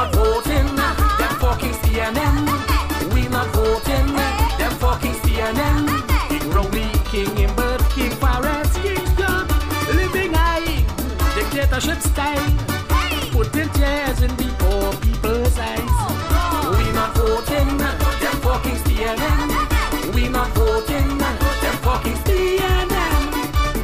not voting, them fucking PNM. We not voting, them fucking PNM. King Rowley, King Imbert, King Forest, King Scott, living high, dictatorship style, putting tears in the poor people's eyes. We not voting, them fucking PNM. We not voting, them fucking PNM.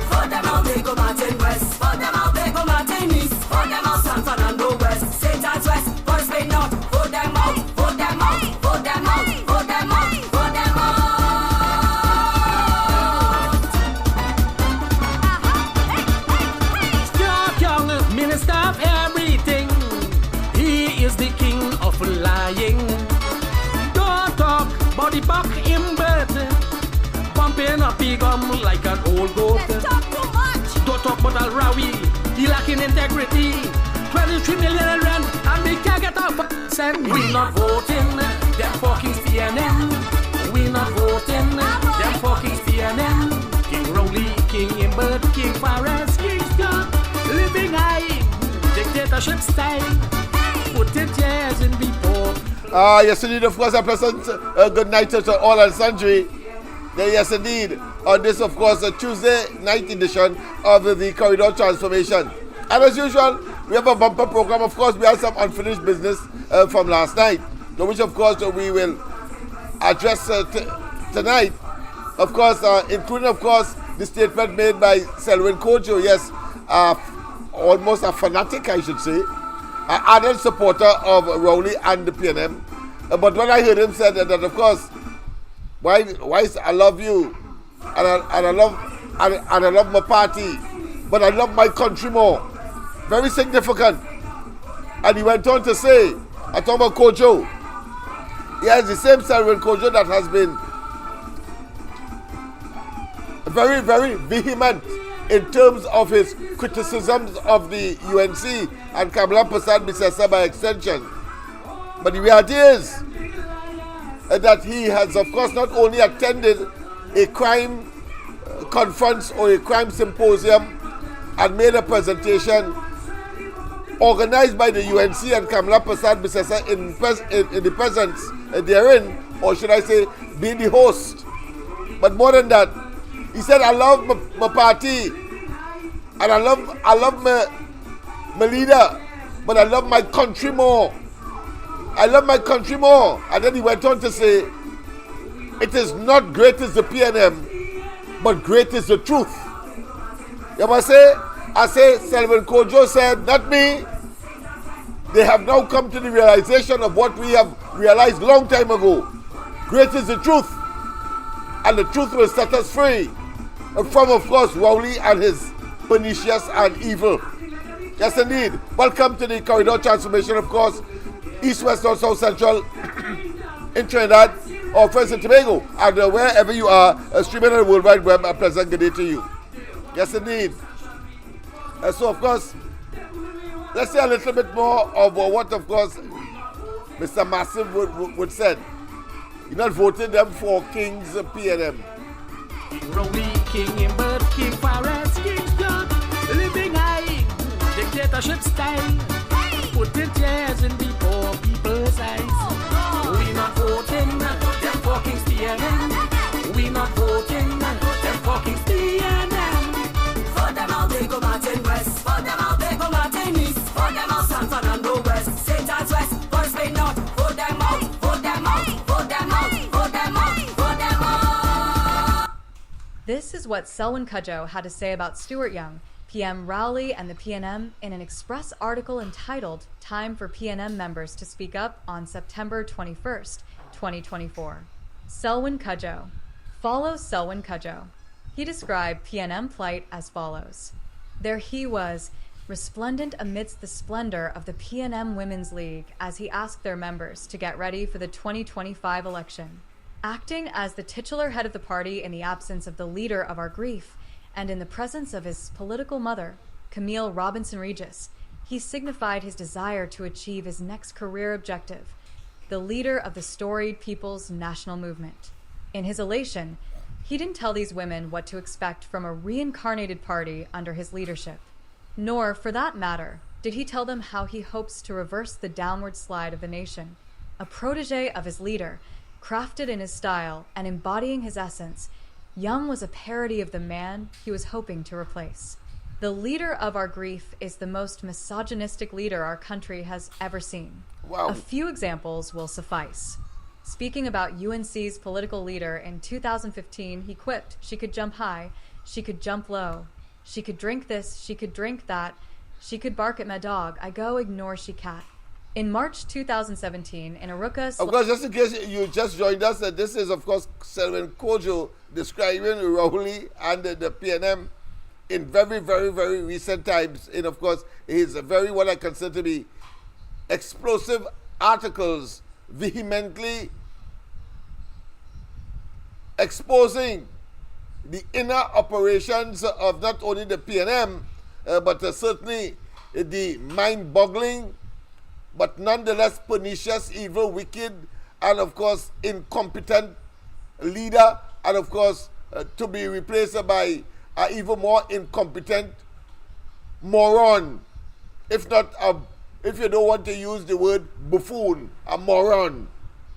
For them out, they go Martin West. For them out, they go Martin East. For them out, San Fernando West. St. Anne's West, Forest Bay North. Vote them out, vote them out, vote them out, vote them out, vote them out. Stark Young, minister of everything. He is the king of lying. Don't talk about the buck Imbert, pumping up big gum like an old goat. Talk too much. Don't talk about Al Rawi, he lacking integrity. 23 million in rent, and we can't get up. We not voting, them fucking PNM. We not voting, them fucking PNM. King Rowley, King Imbert, King Forest, King Scott, living high, dictatorship style, putting tears in the poor. Yes, indeed, of course, I present good night to all and sundry. Yes, indeed. On this, of course, Tuesday night edition of the Corridor Transformation. And as usual, we have a bumper program. Of course, we have some unfinished business from last night, which, of course, we will address tonight. Of course, including, of course, the statement made by Selwyn Kojo. Yes, almost a fanatic, I should say, an ardent supporter of Rowley and the PNM. But when I heard him say that, of course, why I love you, and I love my party, but I love my country more. Very significant. And he went on to say, I talk about Kojo. He has the same Selwyn Kojo that has been very, very vehement in terms of his criticisms of the UNC and Kamala Persad-Bissessar by extension. But the reality is that he has, of course, not only attended a crime conference or a crime symposium and made a presentation organized by the UNC and Kamala Persad-Bissessar in the presence therein, or should I say, being the host. But more than that, he said, I love my party, and I love my leader, but I love my country more. I love my country more. And then he went on to say, it is not great as the PNM, but great is the truth. You must say, I say, Selwyn Kojo said, not me. They have now come to the realization of what we have realized long time ago. Great is the truth. And the truth will set us free from, of course, Rowley and his pernicious and evil. Yes, indeed. Welcome to the Corridor Transformation, of course, East, West, North, South, Central, in Trinidad, or friends in Tobago, and wherever you are, streaming on the World Wide Web, a pleasant good day to you. Yes, indeed. So, of course, let's say a little bit more of what, of course, Mr. Massive would said. You're not voting them for King's PNM. King Rowley, King Imbert, King Forest, King Scott, living high, dictatorship style, putting tears in the poor people's eyes. We not voting them for King's PNM. We not voting them for King's PNM. For them out, they go Martin West. For them out, they go Martin East. For them out, San Fernando West. St. Anne's West, Forest Bay North. Vote them out, vote them out, vote them out, vote them out, vote them out. This is what Selwyn Cudjoe had to say about Stuart Young, PM Rowley and the PNM in an Express article entitled Time for PNM Members to Speak Up on September 21st, 2024. Selwyn Cudjoe. Follow Selwyn Cudjoe. He described PNM plight as follows. There he was, resplendent amidst the splendor of the PNM Women's League as he asked their members to get ready for the 2025 election. Acting as the titular head of the party in the absence of the leader of our grief, and in the presence of his political mother, Camille Robinson Regis, he signified his desire to achieve his next career objective, the leader of the storied People's National Movement. In his elation, he didn't tell these women what to expect from a reincarnated party under his leadership. Nor, for that matter, did he tell them how he hopes to reverse the downward slide of the nation. A protege of his leader, crafted in his style and embodying his essence, Young was a parody of the man he was hoping to replace. The leader of our grief is the most misogynistic leader our country has ever seen. Wow. A few examples will suffice. Speaking about UNC's political leader in 2015, he quipped, "She could jump high, she could jump low, she could drink this, she could drink that, she could bark at my dog, I go ignore she cat." In March 2017, in Aruka... Of course, just in case you just joined us, this is, of course, Selwyn Kojo describing Rahuli and the PNM in very, very, very recent times. And, of course, his very, what I consider to be explosive articles vehemently exposing the inner operations of not only the PNM, but certainly the mind-boggling, but nonetheless pernicious, evil, wicked, and of course incompetent leader, and of course to be replaced by an even more incompetent moron, if not if you don't want to use the word buffoon, a moron.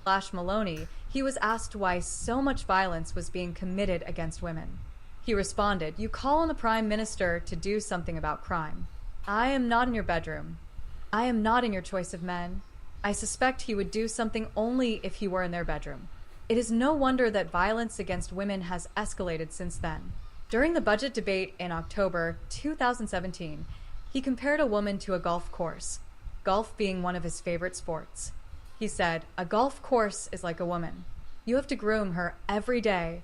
Maloney, he was asked why so much violence was being committed against women. He responded, "You call on the Prime Minister to do something about crime. I am not in your bedroom. I am not in your choice of men. I suspect he would do something only if he were in their bedroom." It is no wonder that violence against women has escalated since then. During the budget debate in October 2017, he compared a woman to a golf course, golf being one of his favorite sports. He said, "A golf course is like a woman. You have to groom her every day,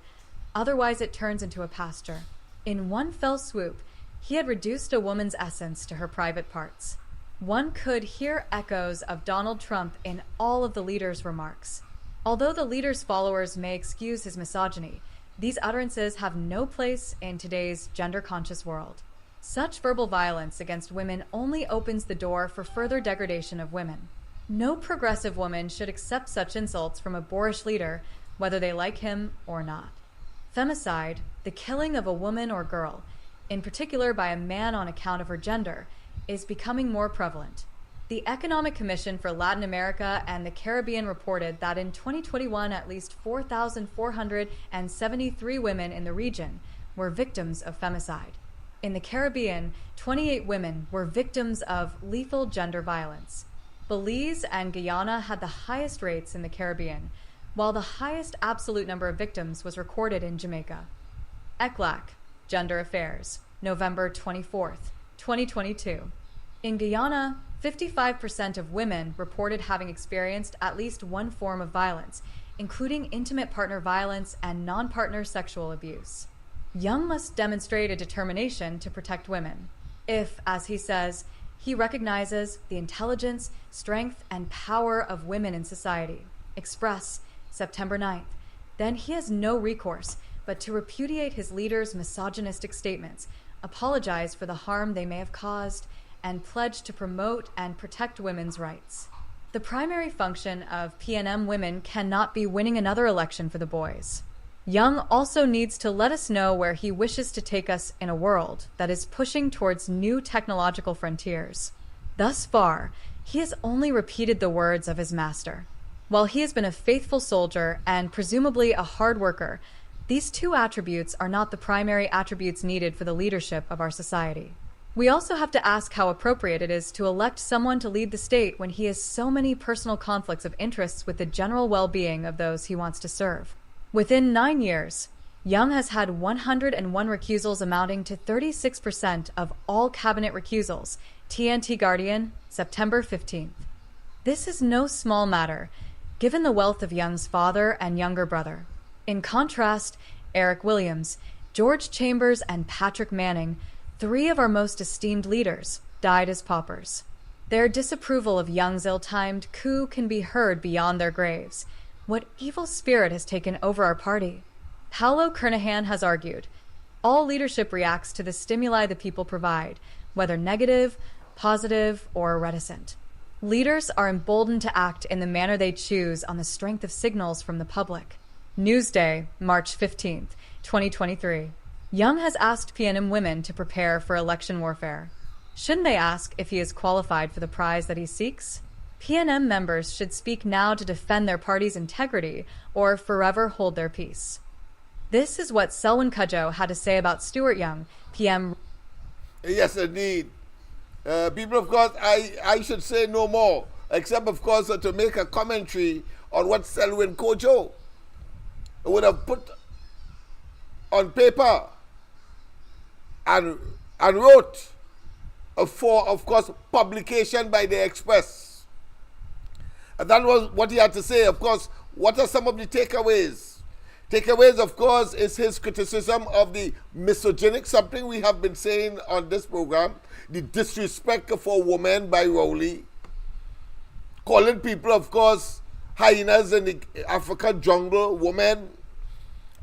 otherwise it turns into a pasture." In one fell swoop, he had reduced a woman's essence to her private parts. One could hear echoes of Donald Trump in all of the leader's remarks. Although the leader's followers may excuse his misogyny, these utterances have no place in today's gender-conscious world. Such verbal violence against women only opens the door for further degradation of women. No progressive woman should accept such insults from a boorish leader, whether they like him or not. Femicide, the killing of a woman or girl, in particular by a man on account of her gender, is becoming more prevalent. The Economic Commission for Latin America and the Caribbean reported that in 2021, at least 4,473 women in the region were victims of femicide. In the Caribbean, 28 women were victims of lethal gender violence. Belize and Guyana had the highest rates in the Caribbean, while the highest absolute number of victims was recorded in Jamaica. ECLAC, Gender Affairs, November 24th, 2022. In Guyana, 55% of women reported having experienced at least one form of violence, including intimate partner violence and non-partner sexual abuse. Young must demonstrate a determination to protect women. If, as he says, he recognizes the intelligence, strength, and power of women in society, express September 9th, then he has no recourse but to repudiate his leader's misogynistic statements, apologize for the harm they may have caused, and pledge to promote and protect women's rights. The primary function of PNM women cannot be winning another election for the boys. Young also needs to let us know where he wishes to take us in a world that is pushing towards new technological frontiers. Thus far, he has only repeated the words of his master. While he has been a faithful soldier and presumably a hard worker, these two attributes are not the primary attributes needed for the leadership of our society. We also have to ask how appropriate it is to elect someone to lead the state when he has so many personal conflicts of interests with the general well-being of those he wants to serve. Within 9 years, Young has had 101 recusals amounting to 36% of all cabinet recusals, TNT Guardian, September 15th. This is no small matter, given the wealth of Young's father and younger brother. In contrast, Eric Williams, George Chambers, and Patrick Manning, three of our most esteemed leaders, died as paupers. Their disapproval of Young's ill-timed coup can be heard beyond their graves. What evil spirit has taken over our party? Paolo Kernahan has argued, all leadership reacts to the stimuli the people provide, whether negative, positive, or reticent. Leaders are emboldened to act in the manner they choose on the strength of signals from the public. Newsday, March 15th, 2023. Young has asked PNM women to prepare for election warfare. Shouldn't they ask if he is qualified for the prize that he seeks? PNM members should speak now to defend their party's integrity or forever hold their peace. This is what Selwyn Cudjoe had to say about Stuart Young, PM. Yes, indeed. People, of course, I should say no more, except, of course, to make a commentary on what Selwyn Cudjoe would have put on paper and wrote for, of course, publication by the Express. And that was what he had to say. Of course, what are some of the takeaways? Takeaways, of course, is his criticism of the misogynic, something we have been saying on this program, the disrespect for women by Rowley, calling people, of course, hyenas in the African jungle, women.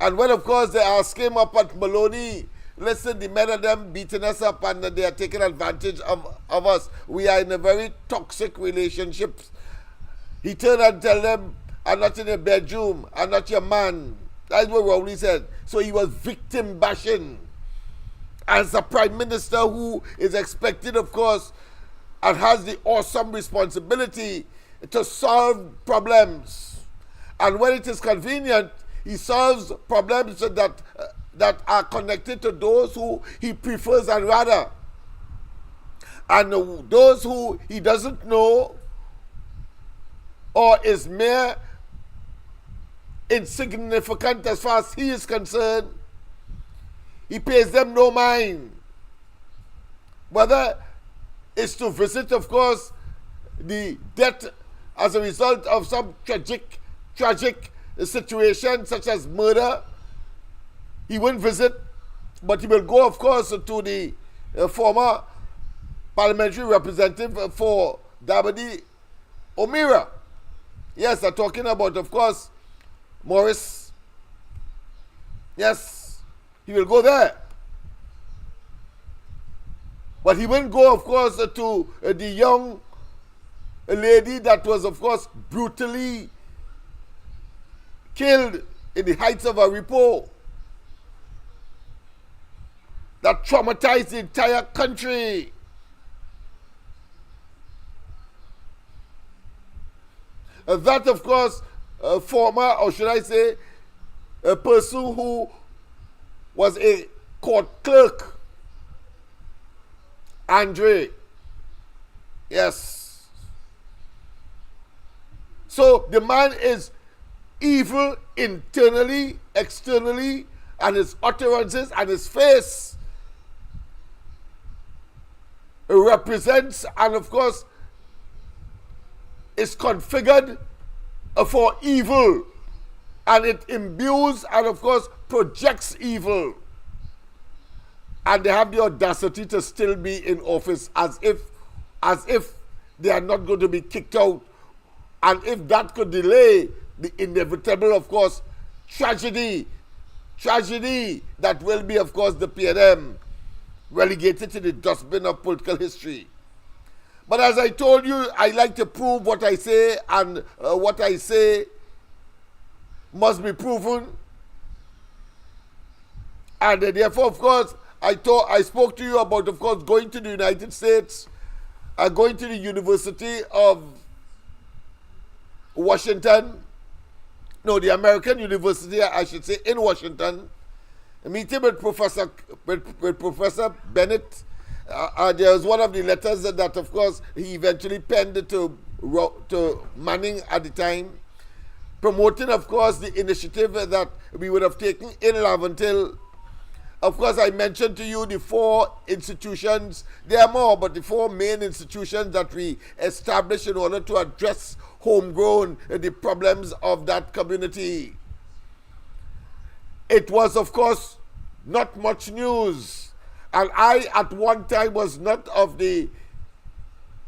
And when, of course, they ask him up at Maloney, listen, the men of them beating us up and they are taking advantage of us. We are in a very toxic relationship. He turned and tell them, I'm not in a bedroom, I'm not your man. That's what Rowley said. So he was victim bashing. As a prime minister who is expected, of course, and has the awesome responsibility to solve problems. And when it is convenient, he solves problems that are connected to those who he prefers and rather. And those who he doesn't know or is mere insignificant as far as he is concerned, he pays them no mind. Whether it's to visit, of course, the death as a result of some tragic situation such as murder, he won't visit, but he will go, of course, to the former parliamentary representative for Dabadi, O'Meara. Yes, they're talking about, of course, Morris. Yes, he will go there. But he won't go, of course, to the young lady that was, of course, brutally killed in the heights of Aripo, that traumatized the entire country. That, of course, a former, or should I say, a person who was a court clerk, Andre. Yes. So the man is evil internally, externally, and his utterances and his face represents and, of course, is configured for evil, and it imbues and, of course, projects evil. And they have the audacity to still be in office as if they are not going to be kicked out. And if that could delay the inevitable, of course, tragedy that will be, of course, the PNM relegated to the dustbin of political history. But as I told you, I like to prove what I say, and what I say must be proven. And therefore, of course, I spoke to you about, of course, going to the United States, going to the University of Washington, no, the American University, I should say, in Washington, meeting with Professor Bennett. There was one of the letters that, of course, he eventually penned to Manning at the time, promoting, of course, the initiative that we would have taken in Laventille. Of course, I mentioned to you the 4 institutions. There are more, but the 4 main institutions that we established in order to address homegrown the problems of that community. It was, of course, not much news. And I, at one time, was not of the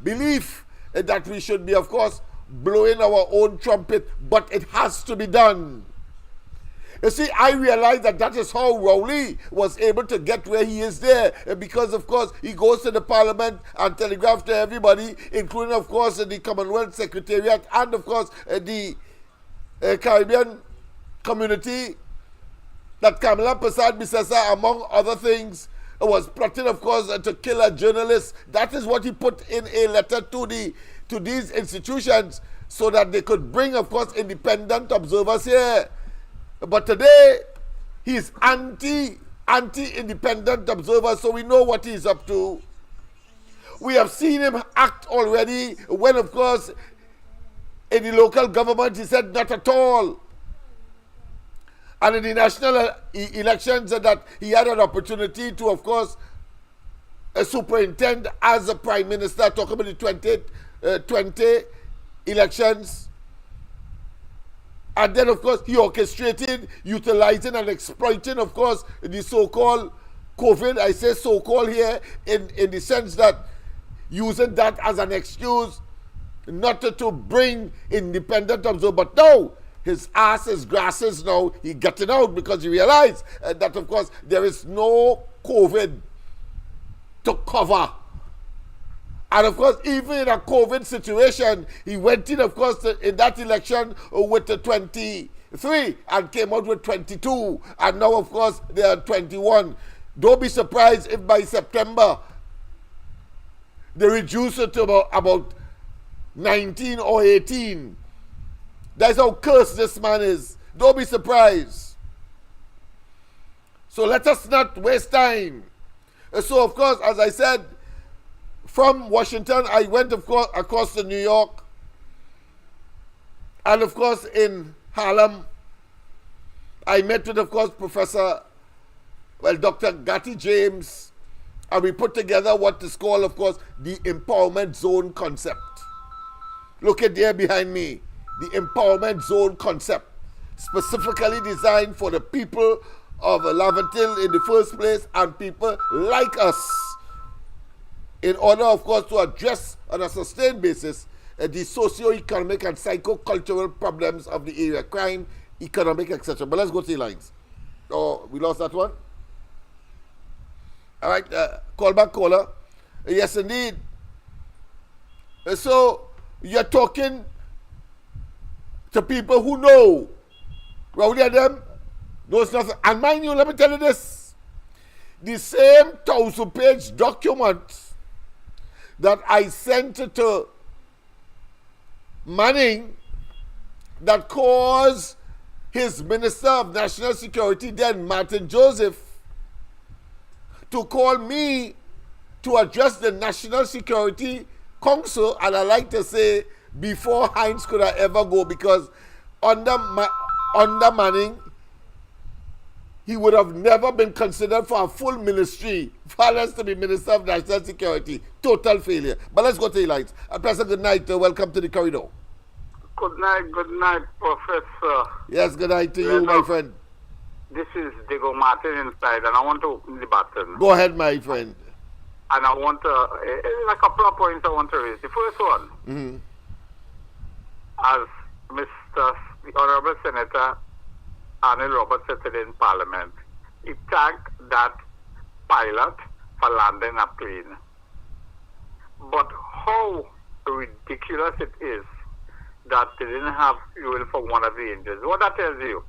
belief that we should be, of course, blowing our own trumpet, but it has to be done. You see, I realized that is how Rowley was able to get where he is there, because, of course, he goes to the parliament and telegraphs to everybody, including, of course, the Commonwealth Secretariat and, of course, the Caribbean community, that Kamala Prasad Bisesa, among other things, was plotting, of course, to kill a journalist. That is what he put in a letter to these institutions so that they could bring, of course, independent observers here. But today, he's anti-independent observers, so we know what he's up to. We have seen him act already when, of course, in the local government, he said not at all. And in the national elections, that he had an opportunity to, of course, superintend as a prime minister, talking about the 2020 elections. And then, of course, he orchestrated, utilizing and exploiting, of course, the so-called COVID. I say so-called here in the sense that using that as an excuse not to bring independent observers. But no, his ass is grasses now. He getting out because he realized that, of course, there is no COVID to cover. And, of course, even in a COVID situation, he went in, of course, in that election with the 23 and came out with 22. And now, of course, they are 21. Don't be surprised if by September they reduce it to about 19 or 18. That's how cursed this man is. Don't be surprised. So let us not waste time. So, of course, as I said, from Washington, I went, of course, across to New York. And, of course, in Harlem, I met with, of course, Dr. Gatti James. And we put together what is called, of course, the empowerment zone concept. Look at there behind me. The empowerment zone concept, specifically designed for the people of Laventille in the first place and people like us, in order, of course, to address on a sustained basis the socio-economic and psycho-cultural problems of the area, crime, economic, etc. But let's go to the lines. Oh, we lost that one? All right, call back caller. Yes, indeed. So, you're talking to people who know. Rowdy and them knows nothing. And mind you, let me tell you this. The same 1,000-page document that I sent to Manning that caused his Minister of National Security, then Martin Joseph, to call me to address the National Security Council, and I like to say before Heinz could have ever go, because under Manning, he would have never been considered for a full ministry, far less to be Minister of National Security. Total failure. But let's go to the lines. Professor, good night. Welcome to the corridor. Good night, Professor. Yes, good night to you, my friend. This is Diego Martin inside, and I want to open the button. Go ahead, my friend. And I want to, a couple of points I want to raise. The first one, as the Honorable Senator Arnold Roberts said today in Parliament, he thanked that pilot for landing a plane. But how ridiculous it is that they didn't have fuel for one of the engines. What that tells you?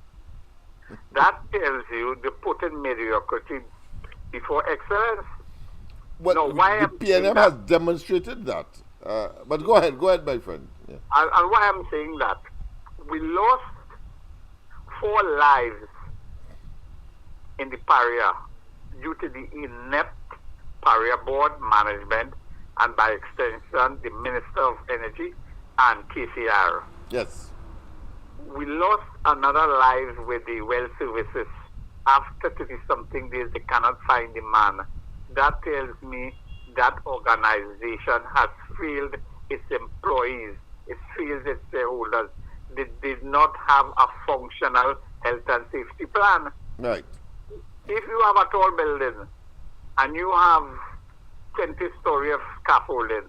That tells you they put in mediocrity before excellence. Well, no, why the PNM has demonstrated that. But go ahead, my friend. Yeah. And why I'm saying that, we lost 4 lives in the Paria due to the inept Paria board management and by extension the Minister of Energy and KCR. Yes. We lost another life with the well services. After 30-something days, they cannot find the man. That tells me that organization has failed its employees. It fails its shareholders. They did not have a functional health and safety plan. Right. If you have a tall building and you have 20 stories of scaffolding,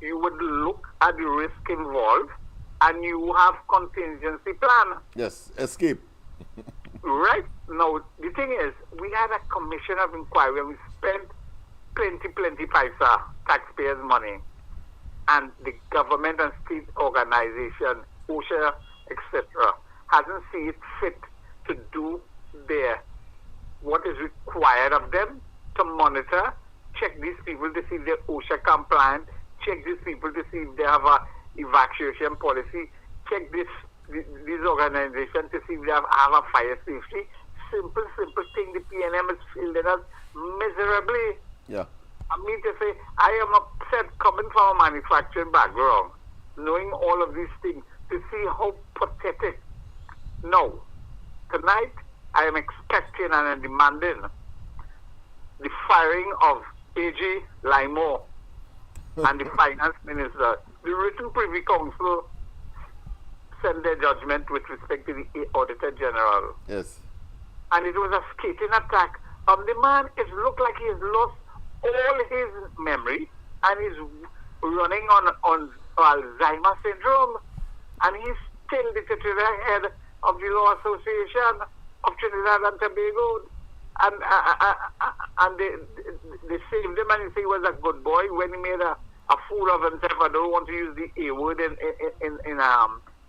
you would look at the risk involved and you have contingency plan. Yes, escape. Right. Now, the thing is, we had a commission of inquiry and we spent plenty paisa, taxpayers' money. And the government and state organization, OSHA, etc., hasn't seen it fit to do what is required of them to monitor, check these people to see if they're OSHA compliant, check these people to see if they have a evacuation policy, check these organizations to see if they have a fire safety. Simple thing. The PNM is failing us miserably. Yeah. I mean to say, I am upset coming from a manufacturing background, knowing all of these things, to see how pathetic. No. Tonight, I am expecting and I'm demanding the firing of A.J. Limo and the finance minister. The written Privy Council sent their judgment with respect to the Auditor General. Yes. And it was a skating attack. The man, it looked like he has lost all his memory and he's running on Alzheimer's syndrome. And he's still the titular head of the Law Association of Trinidad and Tobago. And they saved him, and he said he was a good boy when he made a fool of himself. I don't want to use the A word in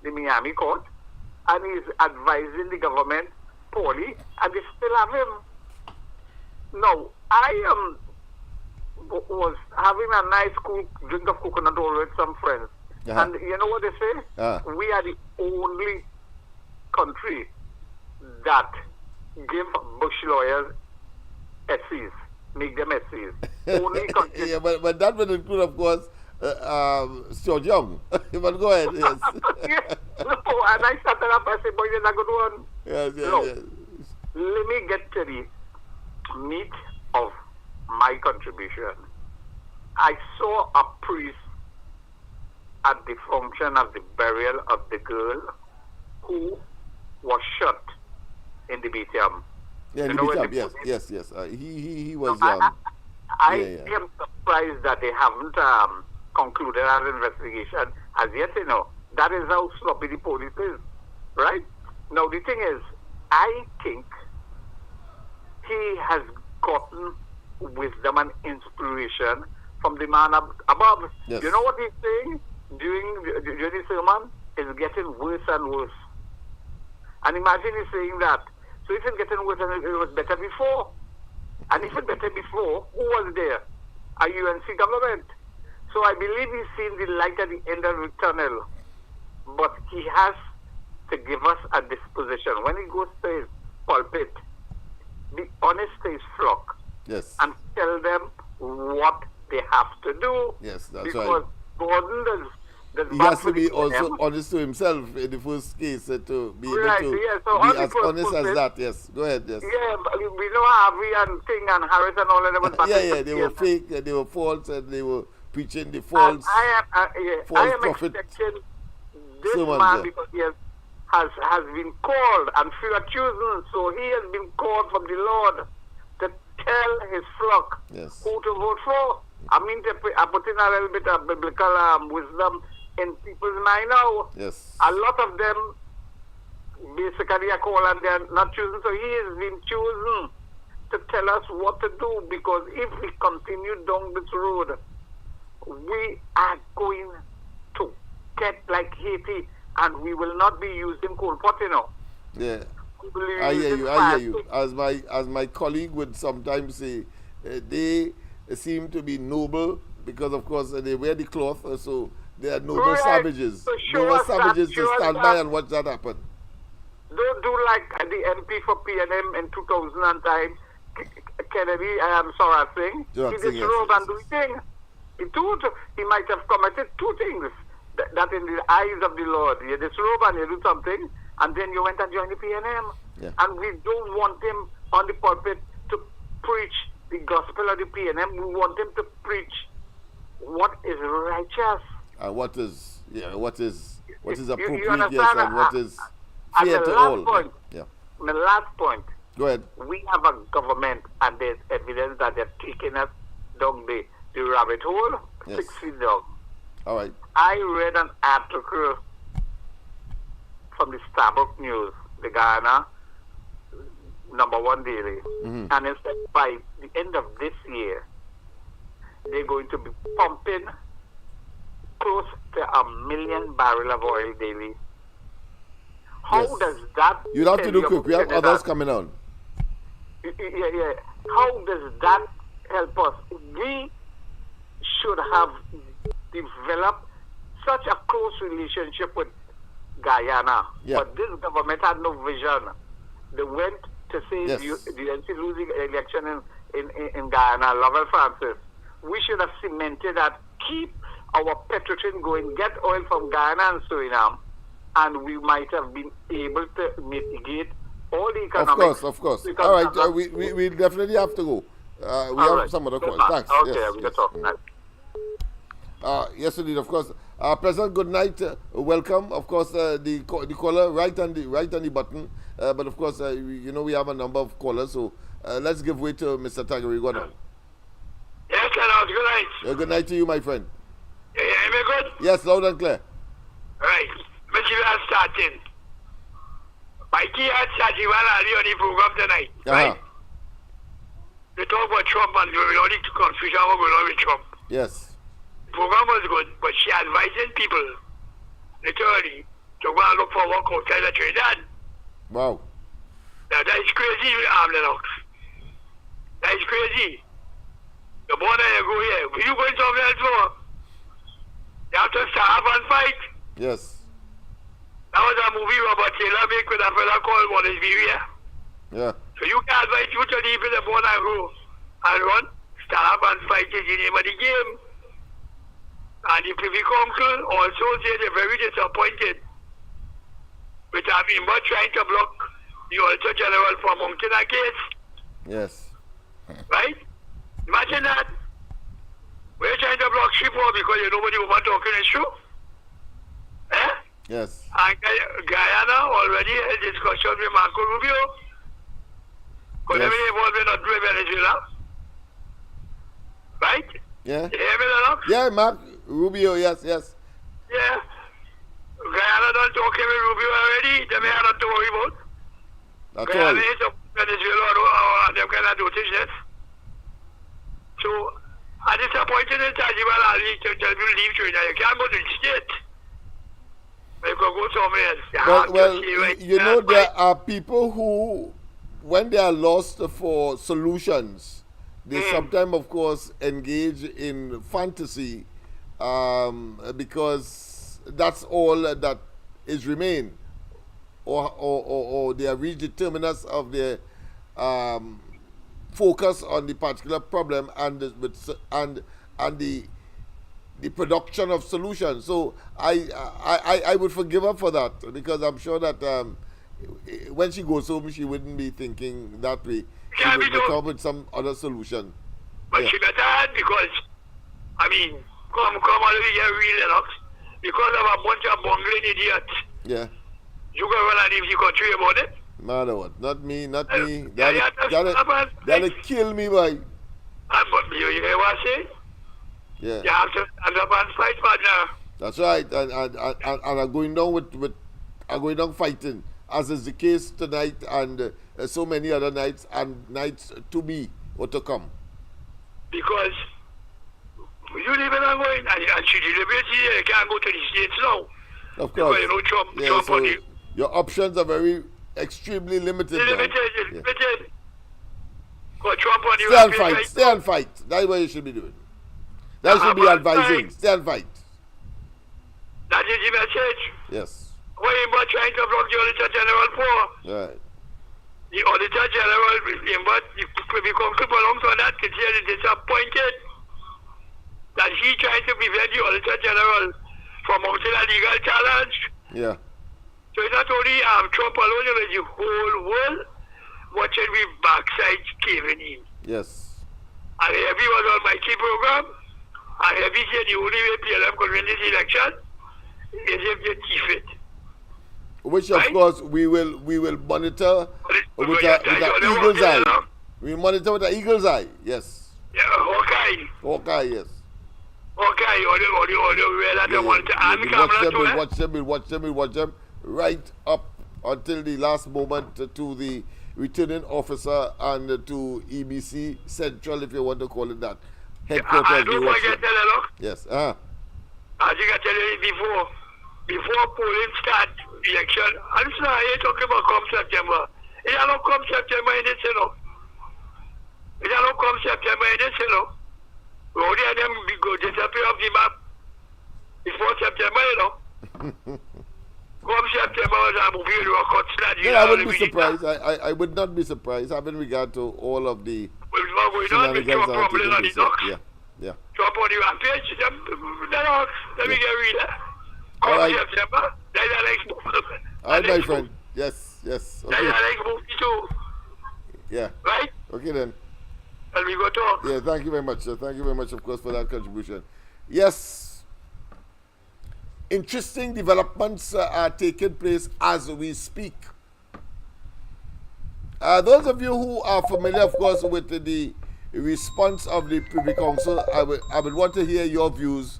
the Miami court. And he's advising the government poorly, and they still have him. No, I was having a nice cool drink of coconut oil with some friends. Uh-huh. And you know what they say? We are the only country that give bush lawyers SCs, make them SCs. Only country. Yeah, but that would include, of course, Stuart Young. But go ahead, yes. Yes. No, and I started up, I said, boy, you're not good one. Yes, yes, No. yes. Let me get to the meat of my contribution. I saw a priest at the function of the burial of the girl who was shot in the BTM. Yeah, You know when yes, the- yes, yes. He was. I yeah. am surprised that they haven't concluded an investigation as yet, you know. That is how sloppy the police is, right? Now, the thing is, I think he has gotten wisdom and inspiration from the man above. Yes. You know what he's saying during the sermon? It's getting worse and worse. And imagine he's saying that. So if it's getting worse and it was better before. And if it's better before, who was there? A UNC government. So I believe he's seen the light at the end of the tunnel. But he has to give us a disposition. When he goes to his pulpit, be honest to his flock. Yes. And tell them what they have to do. Yes, that's because right. Gordon does He bad has for to be the also PNM. honest to himself in the first case to be able Right, to yeah, so on be the as first honest as process- that. Yes, go ahead. Yes. Yeah, but we know Harvey and Ting and Harris and all of them was back Yeah, in yeah. They were 60s. fake. They were false, and they were preaching the And false. I false am prophet expecting this sermons, man yeah. because he has been called and few are chosen, so he has been called from the Lord to tell his flock Yes. who to vote for. I mean, I put in a little bit of biblical wisdom in people's mind now. Yes. A lot of them basically are called and they're not chosen, so he has been chosen to tell us what to do, because if we continue down this road, we are going to get like Haiti, and we will not be using coal pot, you know. Yeah. We will be I hear using you. fire. I hear you. As my colleague would sometimes say, they seem to be noble because, of course, they wear the cloth, so they are noble Right. savages. So show Noble us that, savages show to us stand that. by and watch that happen. Don't do like the MP for PNM in 2000 and time, Kennedy, Singh. Sure, He Singh, just yes, robe yes, and do thing. He might have committed two things. That in the eyes of the Lord, you disrobe and you do something, and then you went and joined the PNM. Yeah. And we don't want him on the pulpit to preach the gospel of the PNM. We want him to preach what is righteous. And what is You appropriate, yes, understand? and what is And fair the to last all. point. Yeah. My last point. Go ahead. We have a government, and there's evidence that they're taking us down the rabbit hole, Yes. 6 feet down. All right. I read an article from the Starbuck News, the Ghana #1 daily, and it said by the end of this year, they're going to be pumping close to 1 million barrels of oil daily. How Yes. does that? You'd have to tell do you quick. We have about others Trinidad? coming on. Yeah. How does that help us. We should have developed such a close relationship with Guyana, Yeah. but this government had no vision. They went to say Yes. the UNC losing election in Guyana, Lovell Francis. We should have cemented that, keep our petrotrain going, get oil from Guyana and Suriname, and we might have been able to mitigate all the economic... Of course. All right, we definitely have to go. We have right. some other Good calls. man. Thanks. Okay, Yes, we yes. can talk now. Yes, indeed. Of course, President. Good night. Welcome. Of course, the caller right on the button. But of course, we have a number of callers. So let's give way to Mr. Tagari. Go on. Yes, hello. Good night. Good night to you, my friend. You hear me good? Yes, loud and clear. Right. Mr. We are starting. Mikey had Sajiwan Ali on the program tonight. Right? They talk about Trump and we don't need to confusion what going on with Trump. Yes. The program was good, but she advising people literally to go and look for work outside of Trinidad. Wow. Now that is crazy, Lennox. That is crazy. The border you go here. Will you go somewhere else for? You have to starve and fight. Yes. That was a movie Robert Taylor make with a fella called Wallace Beery. Yeah. So you can advise you to leave the border and go and run. Starve and fight is the name of the game. And the Privy Council also say they're very disappointed with Abimba trying to block the Auditor General from mounting a case. Yes. Right? Imagine that. We're trying to block ship for because nobody will want talking is true. Eh? Yes. And Guyana already had discussion with Marco Rubio. Because Yes. they're involved in Venezuela. Right? Yeah. You hear me, Lennox? Yeah, Mark Rubio. Yes. Yeah. Guyana done talking with Rubio already. They may have not to worry about. That's Guyana all. is a Venezuela or them kind of notice this. So, I'm disappointed in Tajiwan Ali to tell you to leave China. You can't go to the state. You can go somewhere else. You have to Well, see right you there, know, there right? are people who, when they are lost for solutions, they sometimes, of course, engage in fantasy because that's all that is remain, or they have reached the terminus of their focus on the particular problem and the production of solutions. So I would forgive her for that, because I'm sure that when she goes home, she wouldn't be thinking that way. She Yeah, would me too. come up with some other solution. But Yeah. she better add because, I mean, come all over here, real Lennox. Because of a bunch of bungling idiots. Yeah. You go run and leave the country about it. Matter what? Not me. Yeah, That'll kill me, boy. And but you hear what I say? Yeah. You have to stand up and fight, partner. That's right. And I'm going down I'm going down fighting, as is the case tonight and so many other nights and nights to be or to come. Because you live in a going and she deliberates here, you can't go to the States now. Of Because course. you know Trump Yeah, on the your options are extremely limited. now. limited. Because Trump on the Stay and European fight. side- Stay and fight. That's what you should be doing. That should be but advising. I- Stay and fight. That is the message. Yes. What are you trying to block the Auditor General for? Right. The Auditor General, the council belongs to that, is disappointed that he trying to prevent the Auditor General from mounting a legal challenge. Yeah. So it's not only Trump alone, but the whole world watching with backsides caving in. Yes. And every was on my key program, and every said the only way PLM could win this election is if they thief it. Which of Right? course we will monitor with an eagle's eye. We monitor with an eagle's eye. Yes. Yeah, Hawkeye. Hawkeye, yes. Hawkeye, or the way that they want to and camera to it. We'll watch them right up until the last moment to the returning officer and to EBC Central, if you want to call it that. Headquarters. I don't we watch forget them. that, look. Yes. As you can tell you before polling start election, and it's not here talking about come September. It don't come September in this, you know. It don't come September in this, you know. Rowdy and them go disappear off the map before September, you know. Come September, I'm moving to a cut that you Yeah, I wouldn't be surprised. I would not be surprised, having regard to all of the What's going on with your problem on the docks? Yeah. Drop on the rampage. Let me get real. All Come right. September, that's the next move. All right, my friend. Yes. That's Okay. the next move too. Yeah. Right? Okay then. And we go talk. Yeah, thank you very much, sir. Thank you very much, of course, for that contribution. Yes, interesting developments are taking place as we speak. Those of you who are familiar, of course, with the response of the Privy Council, I would want to hear your views.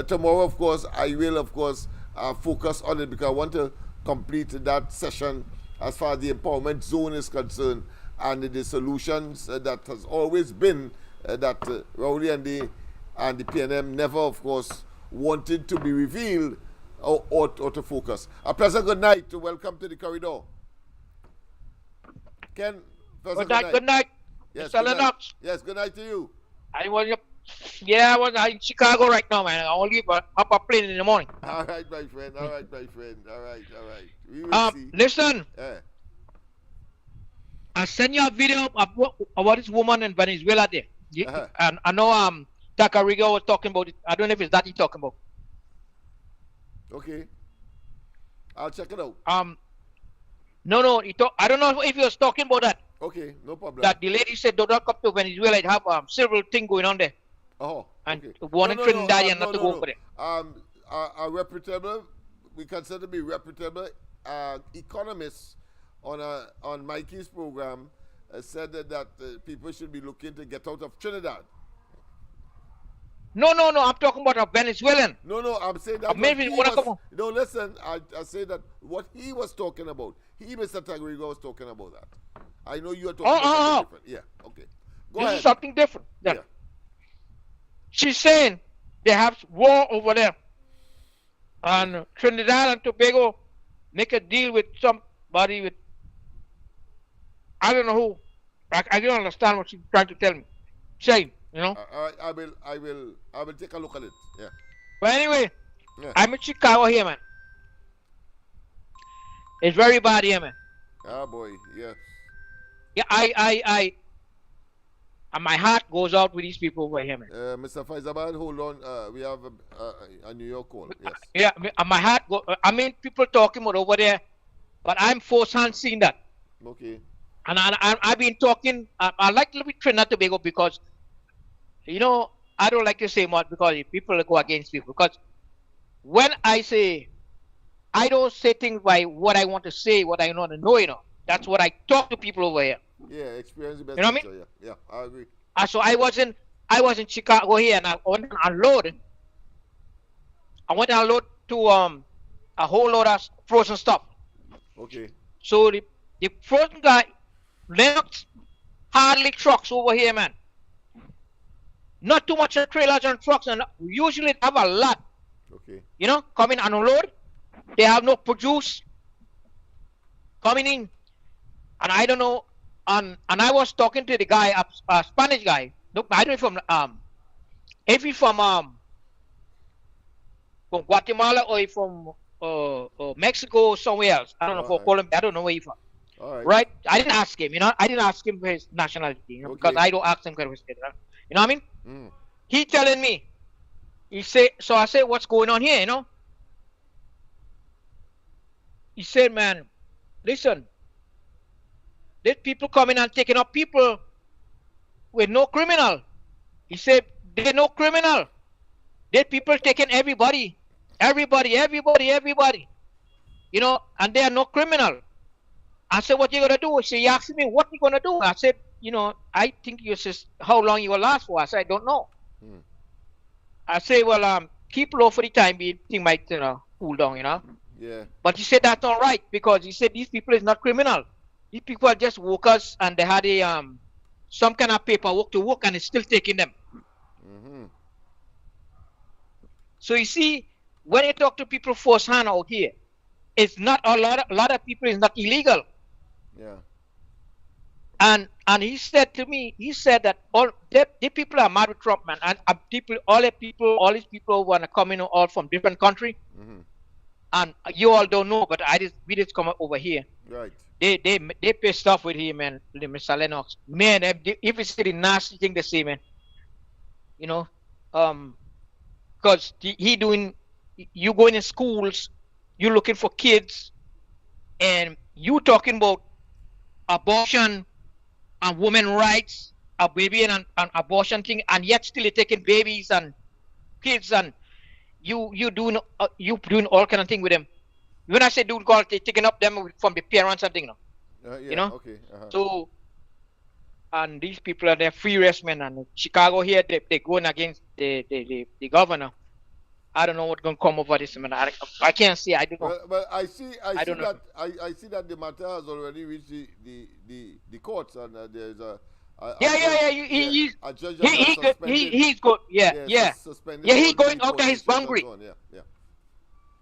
Tomorrow, of course, I will, of course, focus on it because I want to complete that session as far as the empowerment zone is concerned and the solutions that has always been that Rowley and the PNM never, of course, wanted to be revealed or to focus. A pleasant good night. Welcome to the corridor. Ken, pleasant Good night. Yes, Mr. Lennox. Yes, good night to you. I was in Chicago right now, man. I'll leave up a plane in the morning. All right, my friend. All right. We will see. Listen, I sent you a video about this woman in Venezuela there. And I know Takariga was talking about it. I don't know if it's that he's talking about. Okay. I'll check it out. No, I don't know if he was talking about that. Okay, no problem. That the lady said, don't come to Venezuela, it have several things going on there. Oh, and okay. one in Trinidad and not to go for it. A reputable, we consider to be reputable economists on Mikey's program said that people should be looking to get out of Trinidad. No, I'm talking about a Venezuelan. No, I'm saying that. No, listen, I say that what he was talking about, Mr. Tagrigo was talking about that. I know you are talking about something different. Yeah, okay. Go ahead. This is something different. Yeah. She's saying they have war over there. And Trinidad and Tobago make a deal with somebody with, I don't know who. I don't understand what she's trying to tell me. Shame, you know. I will take a look at it. Yeah. But anyway, I'm in Chicago here, man. It's very bad here, man. Ah, boy, yes. Yeah, and my heart goes out with these people over here, man. Mr. Faizabad, hold on. We have a New York call. Yes. Yeah, my heart people talking about over there, but I'm first-hand seeing that. Okay. And I've been talking, I like to live with Trinidad and Tobago because, you know, I don't like to say much because people go against people. Because when I say, I don't say things by what I want to say, what I want to know, you know. That's what I talk to people over here. Yeah, experience the best. You know what I mean? Yeah, I agree. So I was in Chicago here, and I went to unload. I went to unload to a whole lot of frozen stuff. Okay. So the frozen guy, Lennox, hardly trucks over here, man. Not too much trailers and trucks, and usually they have a lot. Okay. You know, coming and unload. They have no produce coming in. And I don't know, and I was talking to the guy, a Spanish guy. Look, I don't know if he's from Guatemala or from Mexico or somewhere else. I don't know, Colombia. I don't know where he's from. All right. Right? I didn't ask him, you know. I didn't ask him for his nationality, you know, because I don't ask him for his nationality. You know what I mean? Mm. He telling me. So I said, what's going on here, you know? He said, man, listen. There's people coming and taking up people with no criminal. He said, they're no criminal. There's people taking everybody. You know, and they are no criminal. I said, what you going to do? He asked me, what you going to do? I said, you know, I think you said, how long you will last for? I said, I don't know. Hmm. I say, well, keep low for the time being. Thing might, you know, cool down, you know. Yeah. But he said that's not right because he said these people is not criminal. These people are just workers and they had a some kind of paperwork to work and it's still taking them. Mm-hmm. So you see, when you talk to people firsthand out here, it's not a lot of people is not illegal. Yeah. And he said to me, he said that all the people are mad with Trump, man, and people, all these people want to come in all from different country, and you all don't know, but we just come over here. Right. They pissed off with him, man, Mr. Lennox. Man, if you see the nasty thing they say, man, you know, because you going in schools, you looking for kids, and you talking about abortion and women rights, a baby and abortion thing, and yet still you're taking babies and kids, and you doing all kind of thing with them. When I say doing call, taking up them from the parents and thing, Yeah, you know. Okay. So, and these people are free rest men, and Chicago here they going against the governor. I don't know what's going to come over this, man. I can't see. I don't know. Well, I see that the matter has already reached the courts, and there's a judge he's good. Yeah. He's going out of his boundary.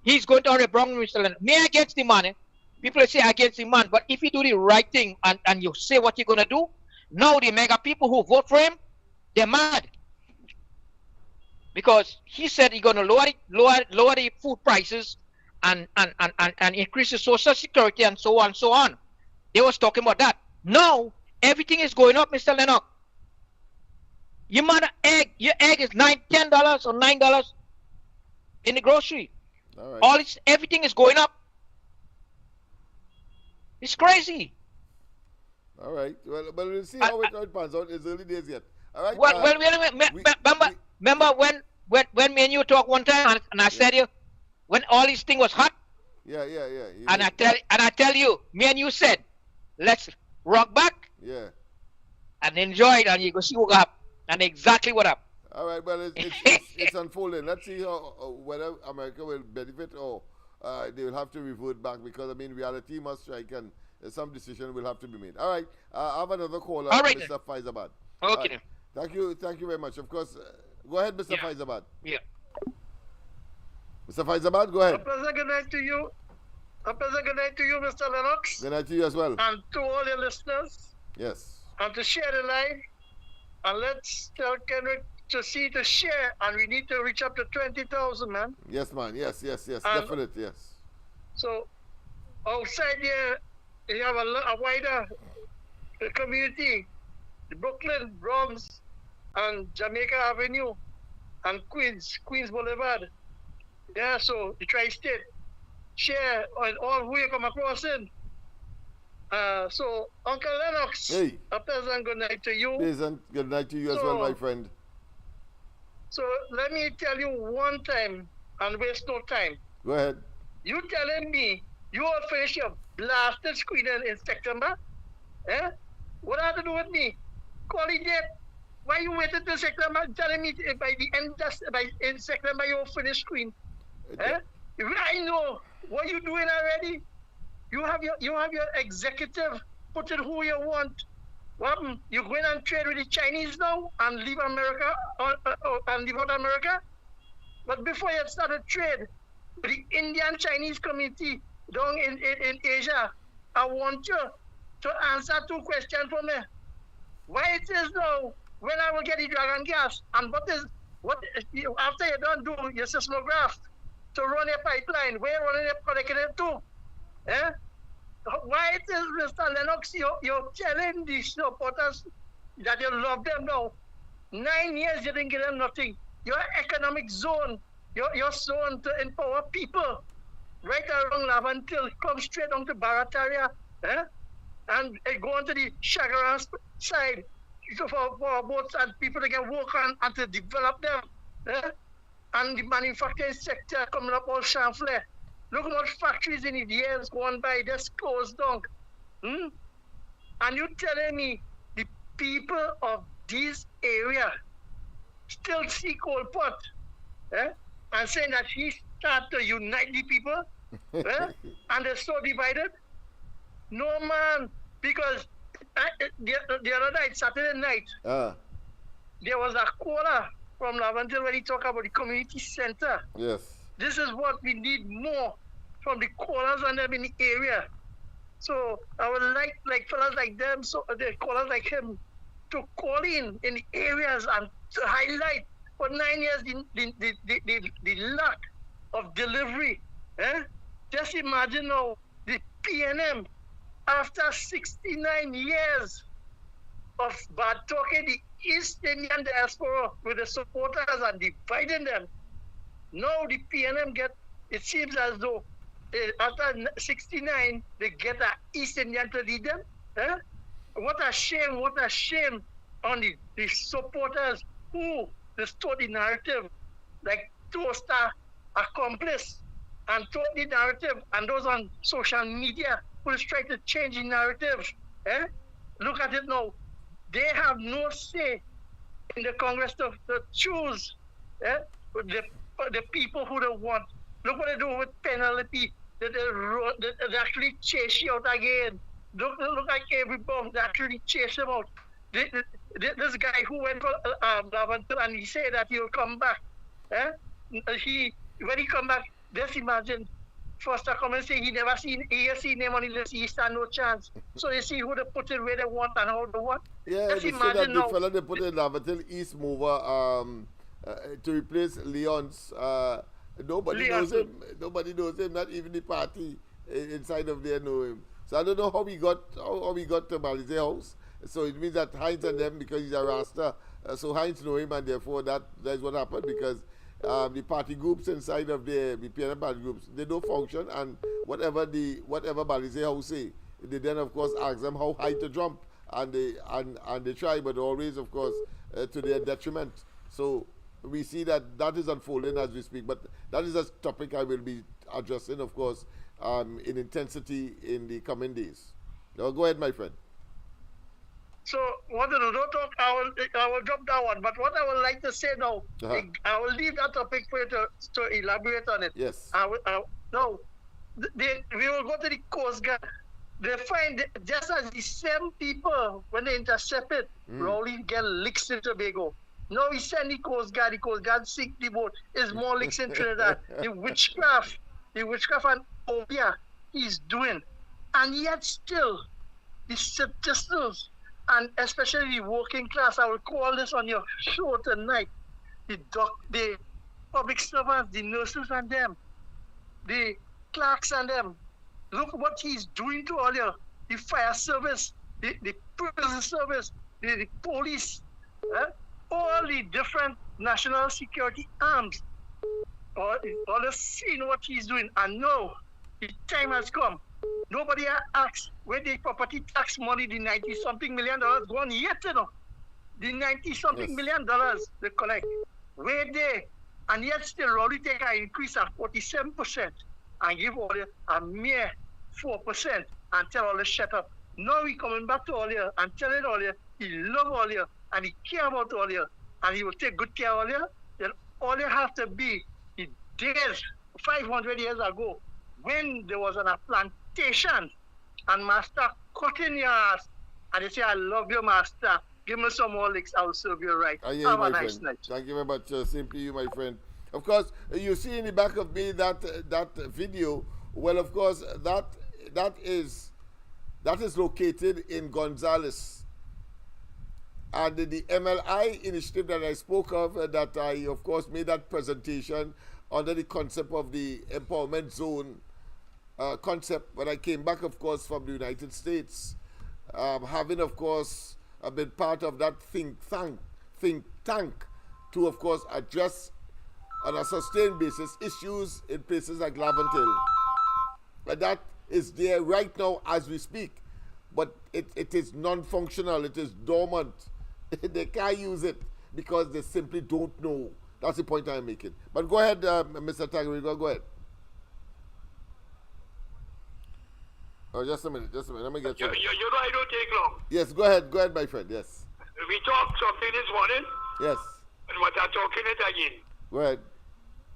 He's going out of the boundary, Mr. Lennox. Me against the man. People say against the man, but if you do the right thing and you say what you're gonna do, now the mega people who vote for him, they're mad. Because he said he's gonna lower the food prices and increase the social security and so on. They was talking about that. Now everything is going up, Mr. Lennox. Your egg is $10 or $9 in the grocery. All right. Everything is going up. It's crazy. All right. Well, we'll see how it pans out. It's early days yet. All right. Remember when me and you talked one time, and I said you when all this thing was hot. Yeah. And I tell you, me and you said, let's rock back. Yeah. And enjoy it, and you go see what happened, and exactly what happened. All right, well, it's unfolding. Let's see how whether America will benefit or they will have to revert back, because I mean reality must strike and some decision will have to be made. All right, I have another caller, All right, Mr. Faizabad. Okay. Thank you very much. Of course, go ahead, Mr. Faizabad. Yeah. Mr. Faizabad, go ahead. A pleasant good night to you. A pleasant good night to you, Mr. Lennox. Good night to you as well. And to all your listeners. Yes. And to share the live. And let's tell Kendrick to share, and we need to reach up to 20,000, man. Yes, man. Yes. Definitely, yes. So, outside there, you have a wider community. The Brooklyn, Bronx, and Jamaica Avenue, and Queens Boulevard. Yeah, so the tri-state. Share on all who you come across in. So, Uncle Lennox, hey. A pleasant good night to you. Pleasant good night to you as well, my friend. So let me tell you one time and waste no time. Go ahead. You telling me you will finish your blasted screening in September? Eh? What had to do with me? Call it date. Why you waited till September telling me by in September you will finish screen? Eh? I know what you doing already. You have your executive put it who you want. What happened? You going and trade with the Chinese now and leave America and leave out America? But before you started trade with the Indian Chinese community down in Asia, I want you to answer two questions for me. Why it is now when I will get the dragon gas, and what after you don't do your seismograph to run a pipeline, where you running a connected to? Eh? Why it is, Mr. Lennox, you're telling the supporters that you love them now. 9 years you didn't give them nothing. Your economic zone, your zone to empower people, right around Lavantil, come straight down to Barataria, and go on to the Shagaran side for boats and people that can work on and to develop them. And the manufacturing sector coming up all chanfle. Look at what factories in the years gone by, just closed down. And you telling me the people of this area still see Pol Pot, and saying that he started to unite the people, and they're so divided? No, man, because the other night, Saturday night, there was a caller from Lavantil where he talked about the community center. Yes. This is what we need more from the callers and them in the area. So I would like fellas like them, so they callers like him, to call in the areas and to highlight for 9 years the lack of delivery. Eh? Just imagine now the PNM after 69 years of bad talking the East Indian diaspora with the supporters and dividing them. Now the PNM it seems as though after 69, they get an East Indian to lead them. Eh? What a shame on the supporters who distort the narrative, like Toaster accomplice and taught the narrative, and those on social media who is trying to change the narrative. Eh? Look at it now. They have no say in the Congress to choose the people who they want. Look what they do with Penelope. They actually chase you out again. Look like every bomb, they actually chase him out. This guy who went for Laventille and he said that he'll come back. Eh? When he come back, just imagine Foster come and say he has seen him on the list, he stand no chance. So you see who they put in where they want and how they want. Yeah, just they say that the fella they put in Laventille East mover to replace Leon's. Nobody knows him. Nobody knows him. Not even the party inside of there know him. So I don't know how we got to Malize House. So it means that Heinz and them, because he's a Rasta, so Heinz know him, and therefore that's what happened, because the party groups inside of the PNM party groups, they don't function, and whatever Malize House say, they then of course ask them how high to jump, and they try, but always of course to their detriment. So we see that is unfolding as we speak, but that is a topic I will be addressing, of course, in intensity in the coming days. Now, go ahead, my friend. So, what don't talk, I will drop that one. But what I would like to say now, I will leave that topic for you to elaborate on it. Yes. We will go to the Coast Guard. They find, just as the same people, when they intercept it, Rowley get licks in Tobago. No, he send the Coast Guard sink the boat. There's more licks in Trinidad. The witchcraft and obeah he's doing. And yet still, the citizens, and especially the working class, I will call this on your show tonight, the public servants, the nurses and them, the clerks and them, look what he's doing to all your, the fire service, the prison service, the police, all the different national security arms. All have seen what he's doing, and no, the time has come. Nobody asks where the property tax money, the $90-something million gone yet, you know. The $90-something million they collect. Where they, and yet still Rowley take an increase of 47% and give all a mere 4% and tell all the shut up. Now he coming back to all you and telling all you he love all you and he care about all you and he will take good care of all you. Then all you have to be the days 500 years ago when there was a plantation and master cutting your ass and they say, I love you, master. Give me some more licks, I will serve you right. Have a nice night. Thank you very much. Same to you, my friend. Of course, you see in the back of me that video. Well, of course, that is located in Gonzales. And the MLI initiative that I spoke of, that I, of course, made that presentation under the concept of the empowerment zone concept when I came back, of course, from the United States, having, of course, been part of that think tank to, of course, address on a sustained basis issues in places like Laventille. And that is there right now as we speak, but it is non-functional, it is dormant. They can't use it because they simply don't know. That's the point I'm making. But go ahead, Mr. Tagarigo, go ahead. Oh, just a minute. Let me get you know I don't take long. Yes, go ahead, my friend, yes. We talked something this morning. Yes. And what I'm talking it again. Go ahead.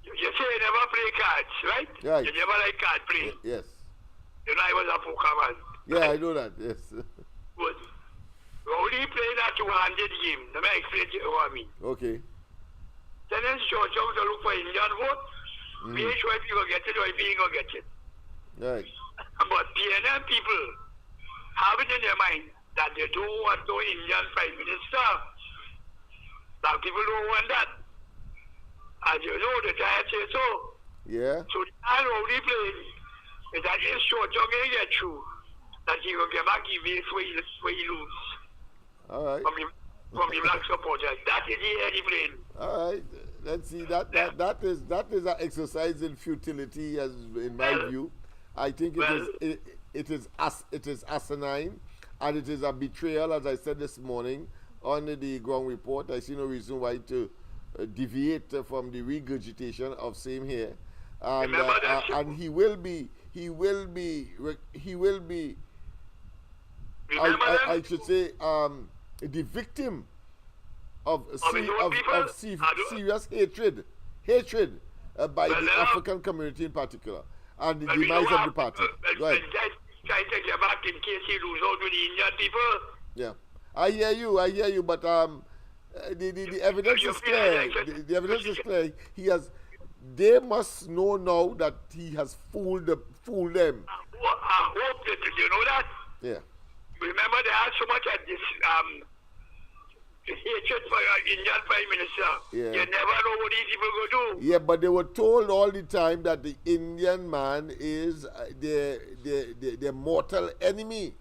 You say you never play cards, right? Right. You never like card play. Yes. You know I was a poker man. Yeah, I know that, yes. Good. We only play that two-handed game. Let me explain to you what I mean. Okay. Then George to look for Indian vote. Make sure if you go get it or if you ain't go get it. Right. But PNM people have it in their mind that they don't want no Indian Prime Minister. That people don't want that. As you know, the giant say so. Yeah. So the only plane is that it's short young get through that he will get back in base where he lose. All right. From the black supporters. That is the only plane. All right. Let's see. That is an exercise in futility, as in my view. I think it is asinine, and it is a betrayal, as I said this morning on the ground report. I see no reason why to deviate from the regurgitation of same here, and he will be. I should say the victim of serious hatred by the African community in particular, and the demise of the party. Go ahead. Trying to get back in case he lose out to the Indian people. Yeah, I hear you, but the evidence is clear. The evidence is clear. They must know now that he has fooled them. I hope that you know that. Yeah. Remember, they had so much at this hatred for your Indian Prime Minister. Yeah. You never know what these people go do. Yeah, but they were told all the time that the Indian man is their mortal enemy.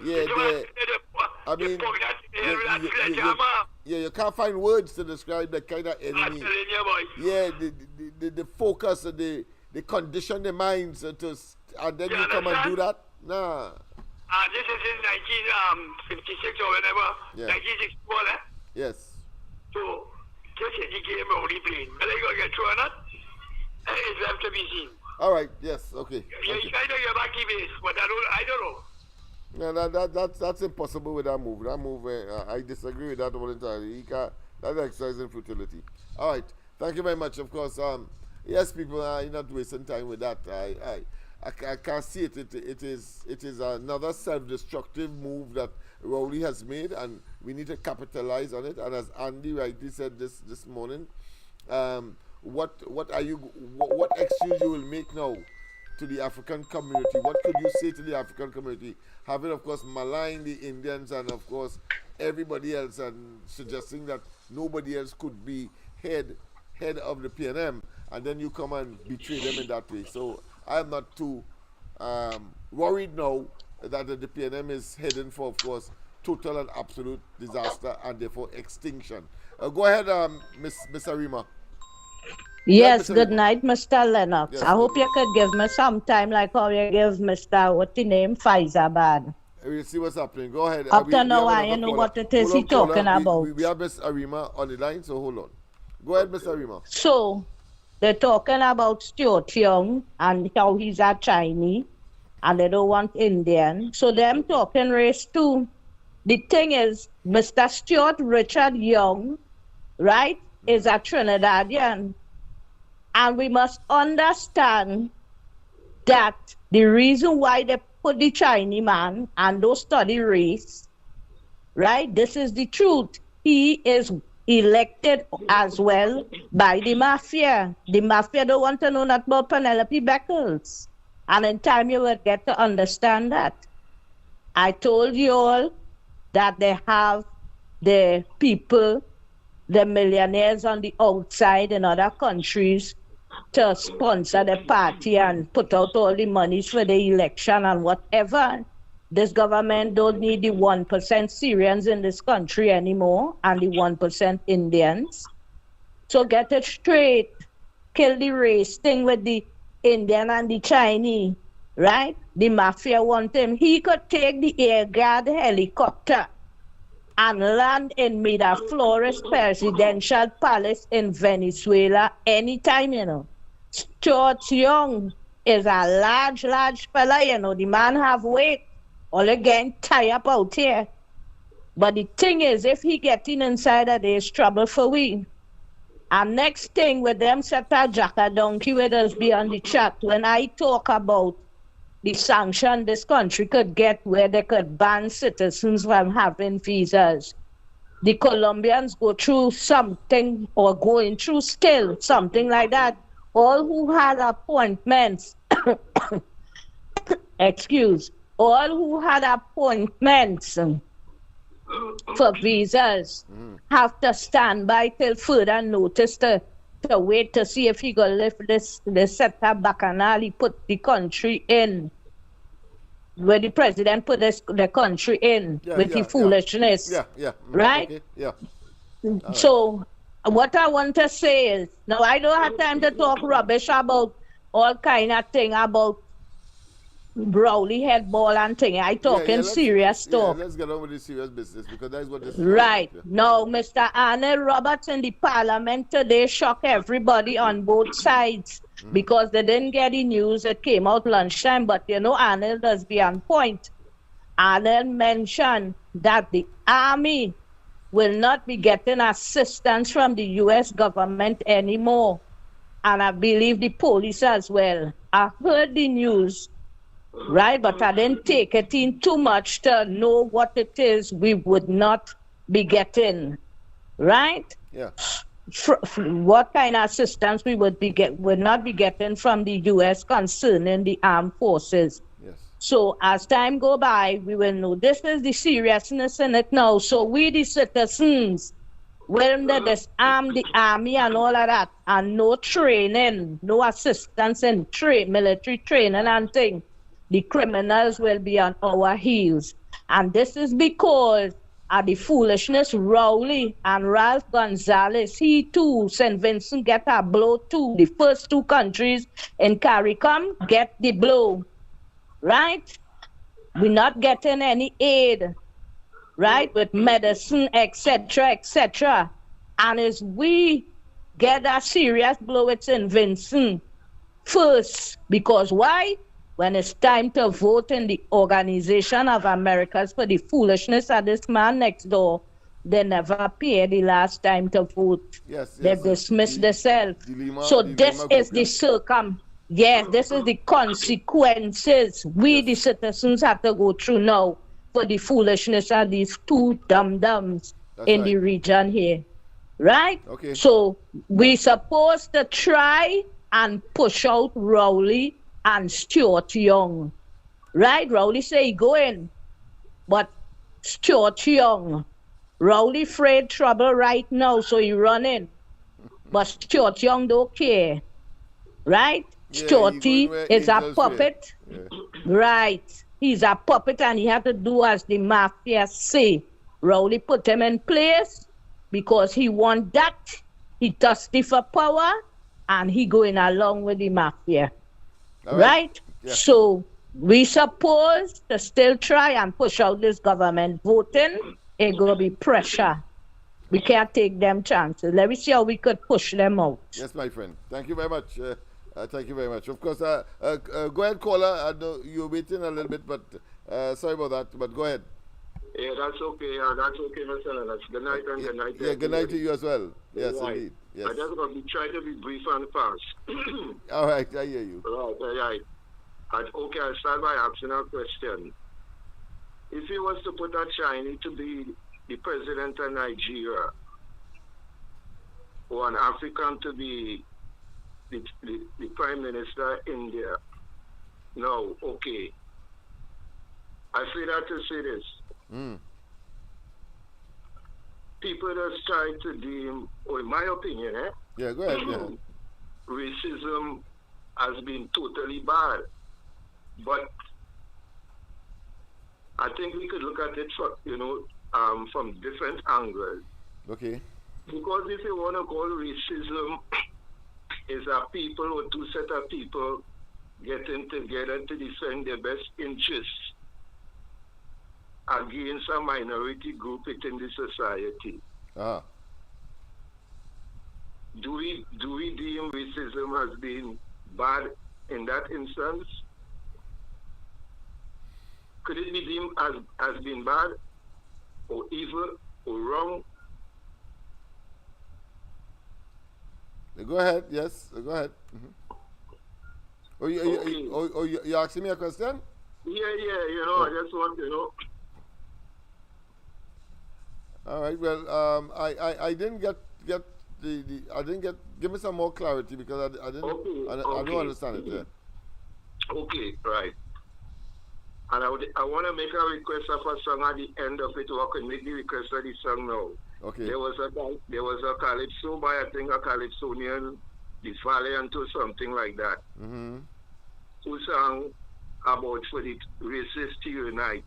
Yeah, you can't find words to describe that kind of enemy. I'm telling you, boy. Yeah, the focus, they condition their minds to, and then you come and do that. Nah. This is in 1956 or whenever. Yeah. 1964, eh? Yes. So, this is the game only playing. Whether you going to get through or not, it's left to be seen. All right. Yes. Okay. You're trying to get back in base, but I don't know. No, that's impossible with that move. That move, I disagree with that one entirely. That's exercising futility. All right. Thank you very much. Of course, yes, people are not wasting time with that. I can't see it. It is another self-destructive move that Rowley has made, and we need to capitalize on it. And as Andy rightly said this morning, what excuse you will make now to the African community? What could you say to the African community, having of course maligned the Indians and of course everybody else, and suggesting that nobody else could be head of the PNM, and then you come and betray them in that way? So I'm not too worried now that the PNM is heading for, of course, total and absolute disaster and therefore extinction. Go ahead, Miss Arima. Yes, good night, Mr. Lennox. Yes, I hope you could give me some time like how you give Mr. what's the name, Faizabad. We'll see what's happening. Go ahead. Up to now, I know what it is he's talking about. We have Miss Arima on the line, so hold on. Go ahead, Miss Arima. So, they're talking about Stuart Young and how he's a Chinese and they don't want Indian. So them talking race too. The thing is, Mr. Stuart Richard Young, right, is a Trinidadian. And we must understand that the reason why they put the Chinese man and don't study race, right, this is the truth. He is elected as well by the mafia. The mafia don't want to know nothing about Penelope Beckles. And in time you will get to understand that. I told you all that they have the people, the millionaires on the outside in other countries to sponsor the party and put out all the monies for the election and whatever. This government don't need the 1% Syrians in this country anymore and the 1% Indians. So get it straight. Kill the race thing with the Indian and the Chinese, right? The mafia want him. He could take the air guard helicopter and land in Miraflores Presidential Palace in Venezuela anytime, you know. Stuart Young is a large fella, you know. The man have weight. All again tie up out here. But the thing is, if he getting inside of there's trouble for we. And next thing with them set a jacker donkey with us be on the chat. When I talk about the sanction this country could get where they could ban citizens from having visas. The Colombians go through something or going through still something like that. All who had appointments excuse, all who had appointments for visas have to stand by till further notice to wait to see if he gonna lift this setup bacchanal he put the country in. Where the president put the country in with the foolishness. Right? Okay. Yeah. So what I want to say is, now I don't have time to talk rubbish about all kind of thing about Rowley headball and thing. I talking serious talk. Let's get on with the serious business because that's what this is right. about. Now, Mr. Arnold Roberts in the parliament today shocked everybody on both sides because they didn't get the news. It came out lunchtime, but you know, Arnold does be on point. Arnold mentioned that the army will not be getting assistance from the U.S. government anymore. And I believe the police as well. I heard the news, right? But I didn't take it in too much to know what it is we would not be getting, right? Yeah. What kind of assistance we would not be getting from the U.S. concerning the armed forces. Yes. So as time go by, we will know this is the seriousness in it now. So we the citizens will disarm the army and all of that, and no training, no assistance in military training and things. The criminals will be on our heels. And this is because of the foolishness Rowley and Ralph Gonzalez. He too, St. Vincent get a blow too. The first two countries in CARICOM get the blow, right? We're not getting any aid, right, with medicine, etc., etc. And as we get a serious blow at St. Vincent first, because why? When it's time to vote in the Organization of Americas for the foolishness of this man next door, they never appeared the last time to vote. Yes, they dismissed themselves. So this is the this is the consequences we the citizens have to go through now for the foolishness of these two dum-dums in the region here. Right? Okay. So we supposed to try and push out Rowley and Stuart Young. Right? Rowley say he go in. But Stuart Young, Rowley afraid trouble right now, so he run in. But Stuart Young don't care. Right? Yeah, Stuarty is a puppet. Yeah. Right. He's a puppet and he had to do as the mafia say. Rowley put him in place because he want that. He thirsty for power and he going along with the mafia. Right? Yeah. So we supposed to still try and push out this government voting. It gonna be pressure. We can't take them chances. Let me see how we could push them out. Yes, my friend. Thank you very much. Thank you very much. Of course, go ahead, caller. I know you're waiting a little bit, but sorry about that. But go ahead. Yeah, that's okay. That's okay, Mr. Lennox. Good night and good night. Yeah, good night to you as well. Yes, right. Indeed. Yes. I just going to try to be brief and fast. All right, I hear you. Right. Okay, I'll start by asking a question. If he was to put a Chinese to be the president of Nigeria, or an African to be the Prime Minister of India, no, okay. I say that to say this. People just try to deem, or in my opinion, Yeah, go ahead. Yeah. racism has been totally bad. But I think we could look at it from different angles. Okay. Because if you want to call racism is a people or two set of people getting together to defend their best interests against a minority group within the society. Uh-huh. Do we deem racism as being bad in that instance? Could it be deemed as being bad or evil or wrong? Go ahead. Yes, go ahead. Mm-hmm. You asking me a question? Yeah. I just want to know. All right. Well, I didn't get I didn't get. Give me some more clarity because I didn't. Okay. I don't understand it. Yeah. Okay. Right. And I want to make a request of a song at the end of it. I can make the request of the song now. Okay. There was a calypso by, I think, a calypsonian, the Valiant or something like that, who sang about for the races to unite.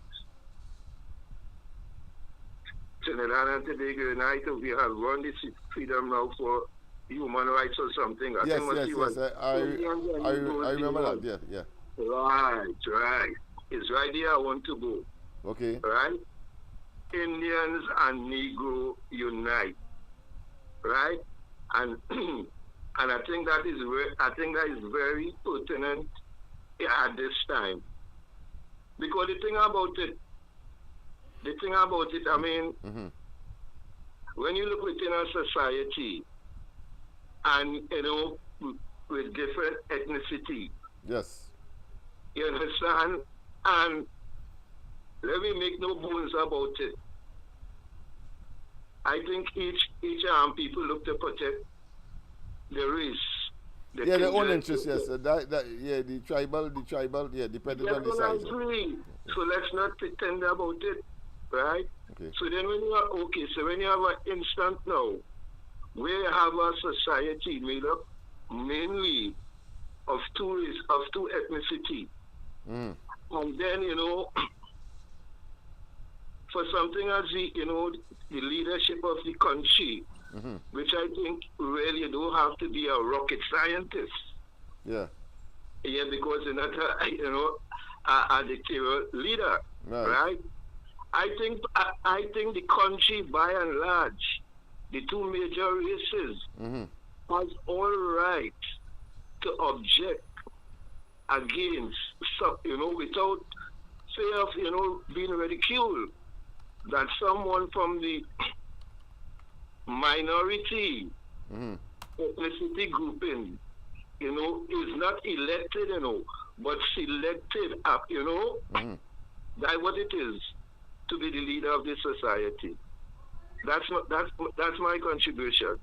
Trinidad and Tobago unite. We have run this freedom now for human rights or something. Yes. I remember that. Yeah. Right. It's right there I want to go. Okay. Right? Indians and Negro unite. Right? And and I think that is very pertinent at this time. Because the thing about it, I mean, when you look within a society and with different ethnicity. Yes. You understand? And let me make no bones about it. I think each people look to protect the race. Their own interests, yes. The tribal, depending on the size. So let's not pretend about it, right? Okay. So then when you have an instant now, where you have a society made up mainly of two ethnicity. And then, for something as the leadership of the country, which I think really you don't have to be a rocket scientist. Yeah. Yeah, because you're not a dictatorial leader, right? I think the country, by and large, the two major races, has all right to object against, without fear of, being ridiculed, that someone from the minority ethnicity grouping, is not elected, but selected up, by what it is to be the leader of this society. That's my contribution.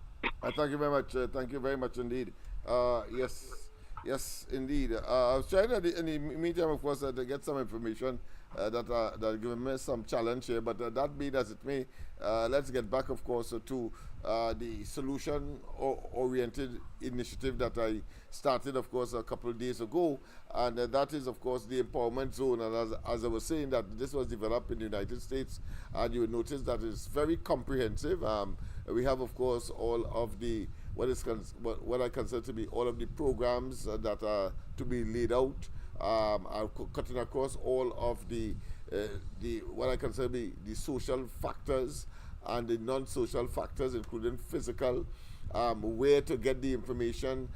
Thank you very much. Thank you very much indeed. Yes, indeed. I was trying in the meantime, of course, to get some information that given me some challenge here. But that be as it may, let's get back, of course, to the solution-oriented initiative that I started, of course, a couple of days ago. And that is, of course, the empowerment zone. And as I was saying, that this was developed in the United States. And you will notice that it's very comprehensive. We have, of course, all of the what I consider to be all of the programs that are to be laid out, are cutting across all of the what I consider to be the social factors and the non-social factors, including physical, where to get the information,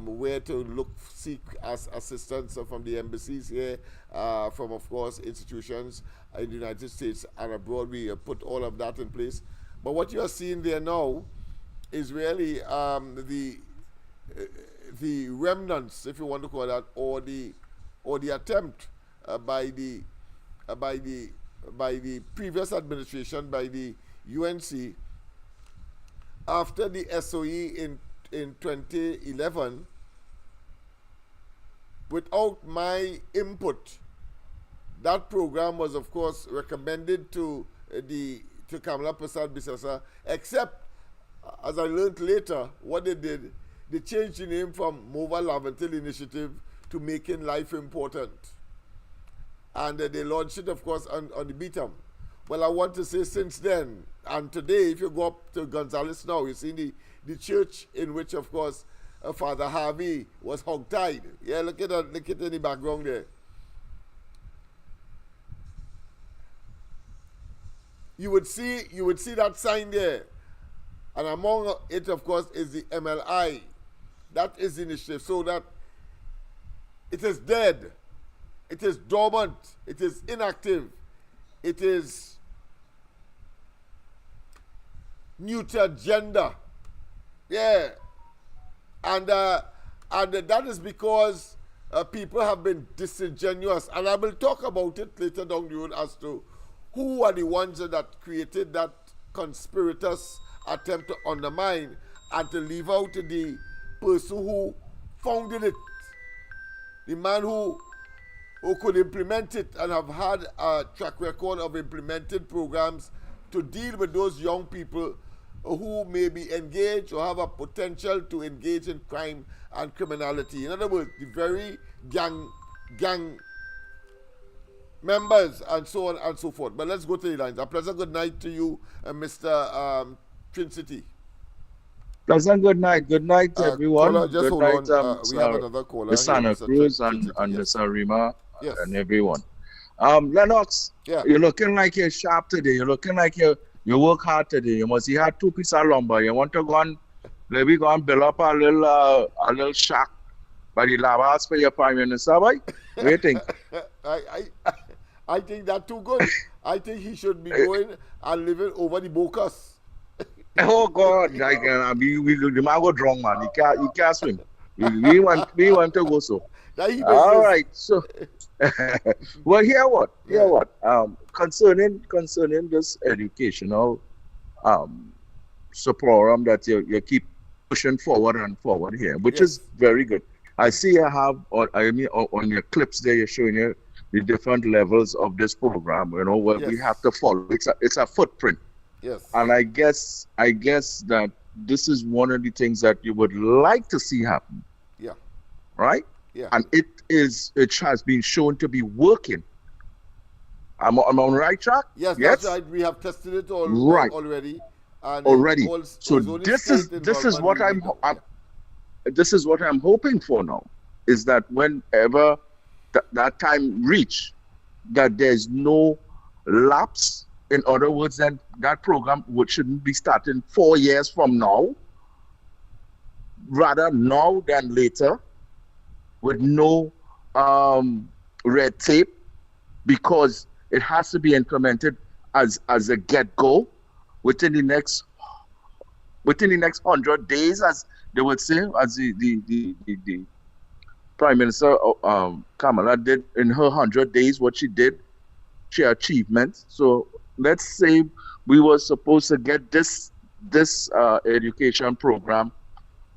where to seek assistance from the embassies here, from, of course, institutions in the United States and abroad. We put all of that in place. But what you are seeing there now is really the remnants, if you want to call that, or the attempt by the previous administration, by the UNC, after the SOE in 2011, without my input. That program was, of course, recommended to Kamala Prasad Bisasa, except, as I learned later, what they did, they changed the name from Mobile Laventil Initiative to Making Life Important. And they launched it, of course, on the BTAM. Well, I want to say since then, and today, if you go up to Gonzales now, you see the church in which, of course, Father Harvey was hog-tied. Yeah, look at that, in the background there. You would see that sign there. And among it, of course, is the MLI. That is the initiative. So that it is dead. It is dormant. It is inactive. It is neuter gender. Yeah. And that is because people have been disingenuous. And I will talk about it later down the road as to who are the ones that created that conspirators attempt to undermine and to leave out the person who founded it. The man who who could implement it and have had a track record of implementing programs to deal with those young people who may be engaged or have a potential to engage in crime and criminality. In other words, the very gang members and so on and so forth. But let's go to the lines. A pleasant good night to you, Mr. Trinity. Pleasant good night. Good night, everyone. Caller, just good hold night, on. We have another caller. Miss Santa Cruz and Miss Arima and everyone. Lennox, you're looking like you're sharp today. You're looking like you work hard today. You must have had 2 pieces of lumber. You want to go and maybe go and build up a little shack by the lavas for your prime minister, boy. What do you think? I think that's too good. I think he should be going and living over the Bocas. Oh God! Like we the man go drunk, man. He can't swim. We want to go so. All right. So, well, hear what? Concerning this educational support that you keep pushing forward and forward here, which is very good. I see you have on your clips there, you're showing you the different levels of this program. You know what we have to follow. It's a footprint. Yes. And I guess that this is one of the things that you would like to see happen. Yeah. Right? Yeah. And it has been shown to be working. I'm on the right track? Yes, that's right. We have tested it already. And so this is what I'm hoping for now, is that whenever that time reach, that there's no lapse. In other words, then that program shouldn't be starting 4 years from now, rather now than later, with no red tape, because it has to be implemented as a get-go within the next 100 days, as they would say, as the Prime Minister Kamala did in her 100 days. What she did, she achievement. So let's say we were supposed to get this education program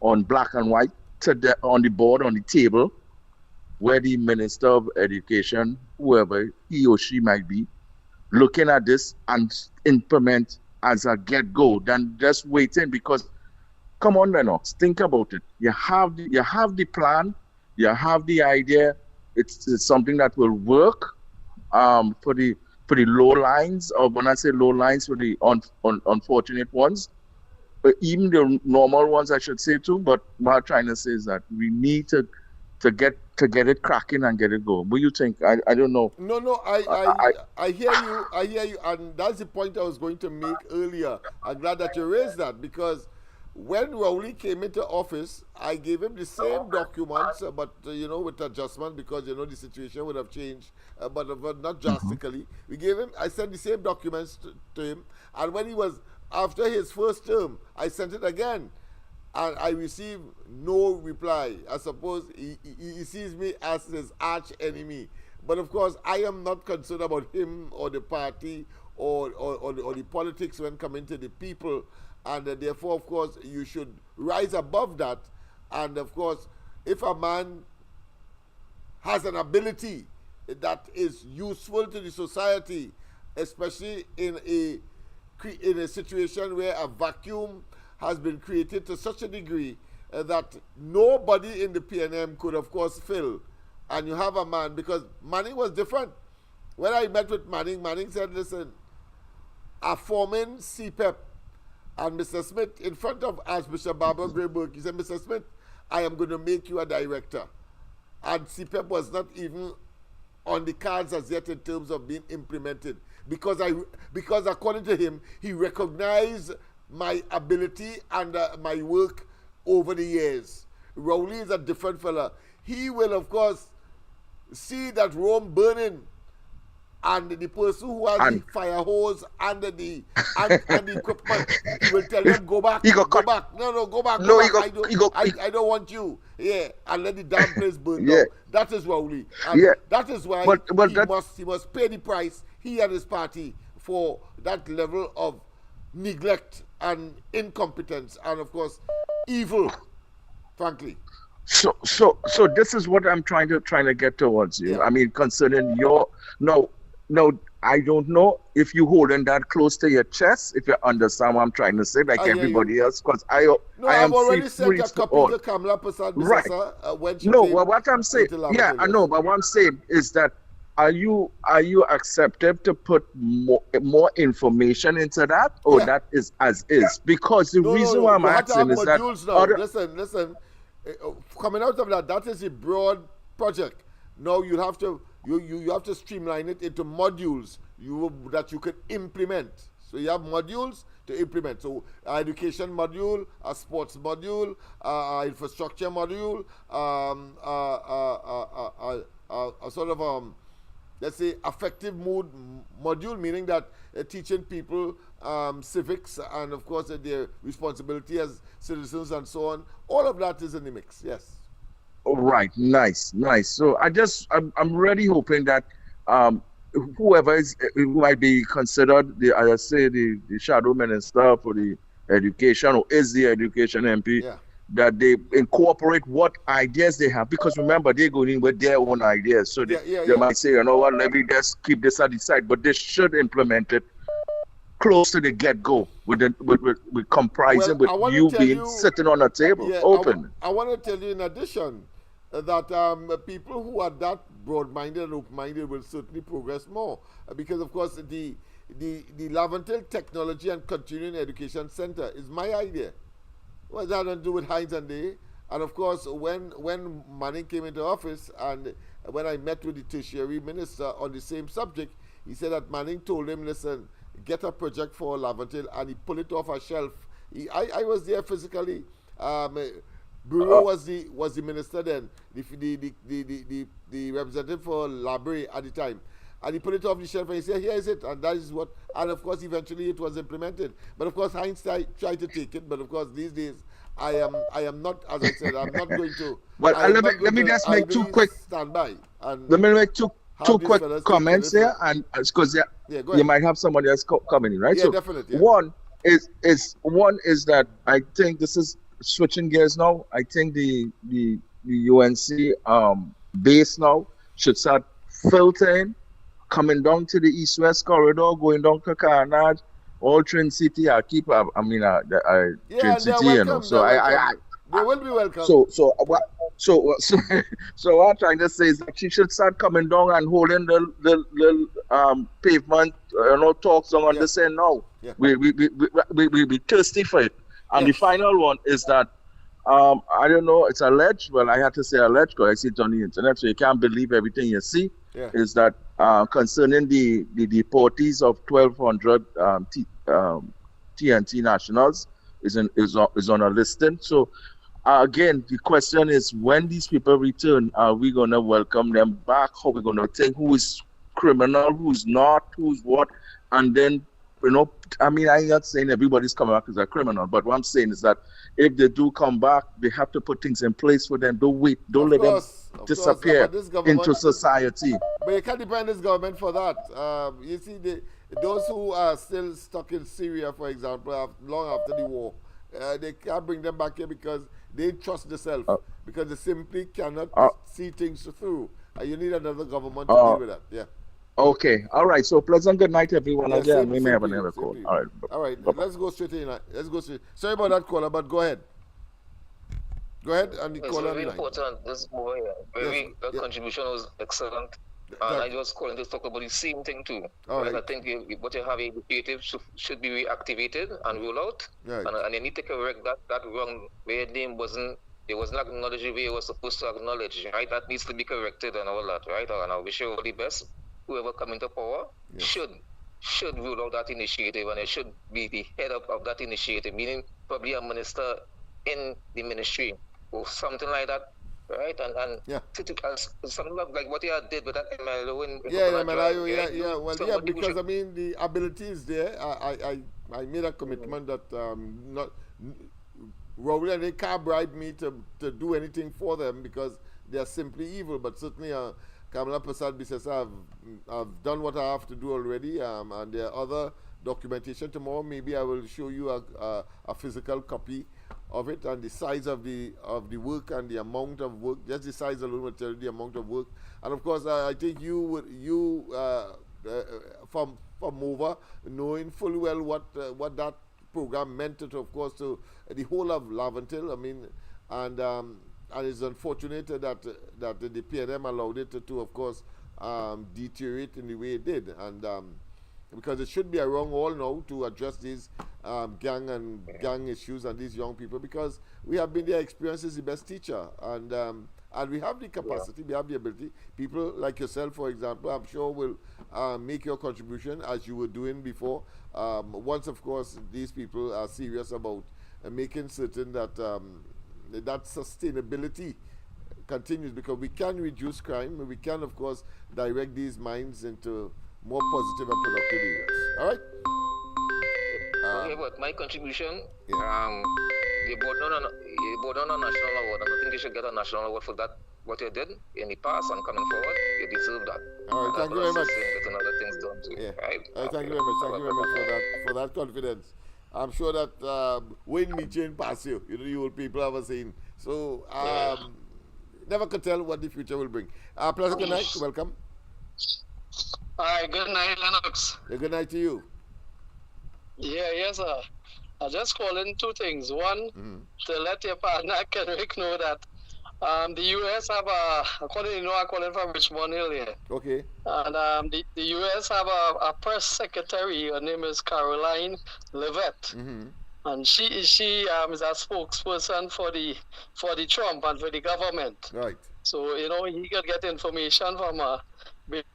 on black and white on the board, on the table, where the Minister of Education, whoever he or she might be, looking at this and implement as a get-go than just waiting. Because come on, Lennox, think about it. You have the plan, you have the idea. It's something that will work for the low lines, or when I say low lines, for the unfortunate ones, but even the normal ones, I should say too. But what I'm trying to say is that we need to get it cracking and get it going. What do you think? I don't know. No, I hear you, and that's the point I was going to make earlier. I'm glad that you raised that, because when Rowley came into office, I gave him the same documents, but with adjustment, because the situation would have changed, but not drastically. I sent the same documents to him, and when he was after his first term, I sent it again, and I received no reply. I suppose he sees me as his arch enemy, but of course I am not concerned about him or the party or the politics when coming to the people. And therefore, of course, you should rise above that. And of course, if a man has an ability that is useful to the society, especially in a situation where a vacuum has been created to such a degree that nobody in the PNM could, of course, fill, and you have a man, because Manning was different. When I met with Manning said, listen, a forming CPEP, and Mr. Smith, in front of Archbishop Barbara Grayburg, he said, Mr. Smith, I am going to make you a director. And CPEP was not even on the cards as yet in terms of being implemented. Because according to him, he recognized my ability and my work over the years. Rowley is a different fella. He will, of course, see that Rome burning, and the person who has the fire hose and the equipment, he will tell them, go back. Go back. No, go back. No, I don't want you. Yeah, and let the damn place burn down. That is Rowley. And that is why he must pay the price, he and his party, for that level of neglect and incompetence and, of course, evil, frankly. So this is what I'm trying to get towards you. Yeah. I mean, concerning your no, I don't know if you holding that close to your chest. If you understand what I'm trying to say, like I hear you. everybody else, because I No, I I've am already sent free a to copy all. to Kamala Prasad Right. Bisasa when she No, came well, what I'm saying, into yeah, Lavender, I know, but what I'm saying is that are you accepted to put more information into that, or Yeah. that is as is? Because the No, reason why I'm you have to have asking is that modules now. other Listen. Coming out of that is a broad project. Now you have to streamline it into modules that you can implement. So you have modules to implement. So education module, a sports module, infrastructure module, a sort of let's say affective mood module, meaning that teaching people civics and of course their responsibility as citizens and so on. All of that is in the mix. Yes. All right, nice. So I'm really hoping that whoever is who might be considered as I say the shadow minister for the education or is the education MP, Yeah. that they incorporate what ideas they have, because remember they're going in with their own ideas, so they might say, you know what, let me just keep this at the side, but they should implement it close to the get-go with comprising Well, I with want you to tell being you, sitting on a table yeah, open. I want to tell you in addition that people who are that broad-minded and open-minded will certainly progress more because of course the Laventille Technology and Continuing Education Center is my idea. What that had to do with Heinz and Day? And of course, when Manning came into office and when I met with the tertiary minister on the same subject, he said that Manning told him, listen, get a project for Laventille, and he pulled it off a shelf. I was there physically. Bureau was the minister then, the representative for library at the time. And he put it off the shelf and he said, here is it. And that is what, and of course, eventually it was implemented. But of course, Heinz tried to take it. But of course, these days, I am not, as I said, I'm not going to. Well, let me just make two quick. Stand by. And let me make two quick comments here, and because you might have somebody else coming in, right? Yeah, so definitely. Yeah. One is that I think this is switching gears now. I think the UNC base now should start filtering, coming down to the east-west corridor, going down to Carnage, all Trin City. Trin City, you know. So they will be welcome. So what I'm trying to say is that she should start coming down and holding the pavement, talks on the same now. Yeah. We be thirsty for it. And the final one is that I don't know, it's alleged. Well, I had to say alleged because I see it on the internet, so you can't believe everything you see. Yeah. Is that concerning the deportees of 1,200 TNT nationals is on a listing. So again, the question is, when these people return, are we going to welcome them back? How are we going to think who is criminal, who's not, who's what? And then, I mean, I'm not saying everybody's coming back as a criminal, but what I'm saying is that if they do come back, they have to put things in place for them. Don't wait. Don't let them disappear into society. But you can't depend on this government for that. You see, those who are still stuck in Syria, for example, long after the war, they can't bring them back here because they trust themselves, because they simply cannot see things through. You need another government to deal with that. Yeah. Okay. All right. So pleasant good night, everyone. Yeah, Again, we may have another call. All right. Let's go straight in. Let's go straight. Sorry about that caller, but go ahead. Go ahead and the caller. It's very important. This boy, the contribution was excellent. And I was calling to talk about the same thing too. Right. I think what you have initiative should be reactivated and roll out. Right. And you need to correct that wrong where name wasn't acknowledged the way it was supposed to acknowledge, right? That needs to be corrected and all that, right? And I wish you all the best. Whoever come into power should roll out that initiative, and it should be the head of that initiative, meaning probably a minister in the ministry or something like that, right? And something like what you did with that MLO because I mean the ability is there. I made a commitment that Rowley and they can't bribe me to do anything for them because they are simply evil, but certainly Kamala Prasad Bisasa have done what I have to do already, and there are other documentation. Tomorrow maybe I will show you a physical copy of it, and the size of the work and the amount of work. Just the size alone will tell you the amount of work. And of course, I think from over, knowing fully well what that program meant to, of course, to the whole of Laventille. I mean, and it's unfortunate that the PNM allowed it to of course, deteriorate in the way it did, and because it should be a wrong all now to address these gang issues and these young people, because we have been their experience is the best teacher, and we have the capacity, we have the ability. People like yourself, for example, I'm sure will make your contribution as you were doing before. Once, of course, these people are serious about making certain that that sustainability continues, because we can reduce crime, we can, of course, direct these minds into more positive and productive areas. All right? Okay, but my contribution, you brought on a national award, and I think you should get a national award for that, what you did in the past and coming forward. You deserve that. All right, thank you very much. Getting other things done too. Yeah. Right? Thank you very much. Thank you very much for that confidence. I'm sure that when me change past you, you old people have a saying. So, never could tell what the future will bring. Pleasant good night. Welcome. Hi, good night, Lennox. Good night to you. Yeah, yes, sir. I just calling two things. One, to let your partner Kendrick know that the U.S. have I calling from Richmond Hill here. Okay. And the U.S. have a press secretary. Her name is Caroline Levitt. And she is a spokesperson for the Trump and for the government. Right. So, he could get information from her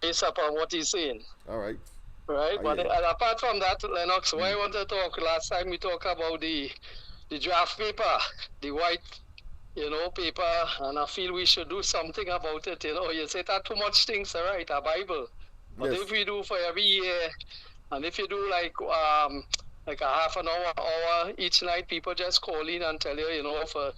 based upon what he's saying. All right. Right, but apart from that, Lennox, what I want to talk, last time we talked about the draft paper, the white, paper, and I feel we should do something about it, You say that too much things, all right, a Bible. But if we do for every year, and if you do like a half an hour each night, people just call in and tell you, for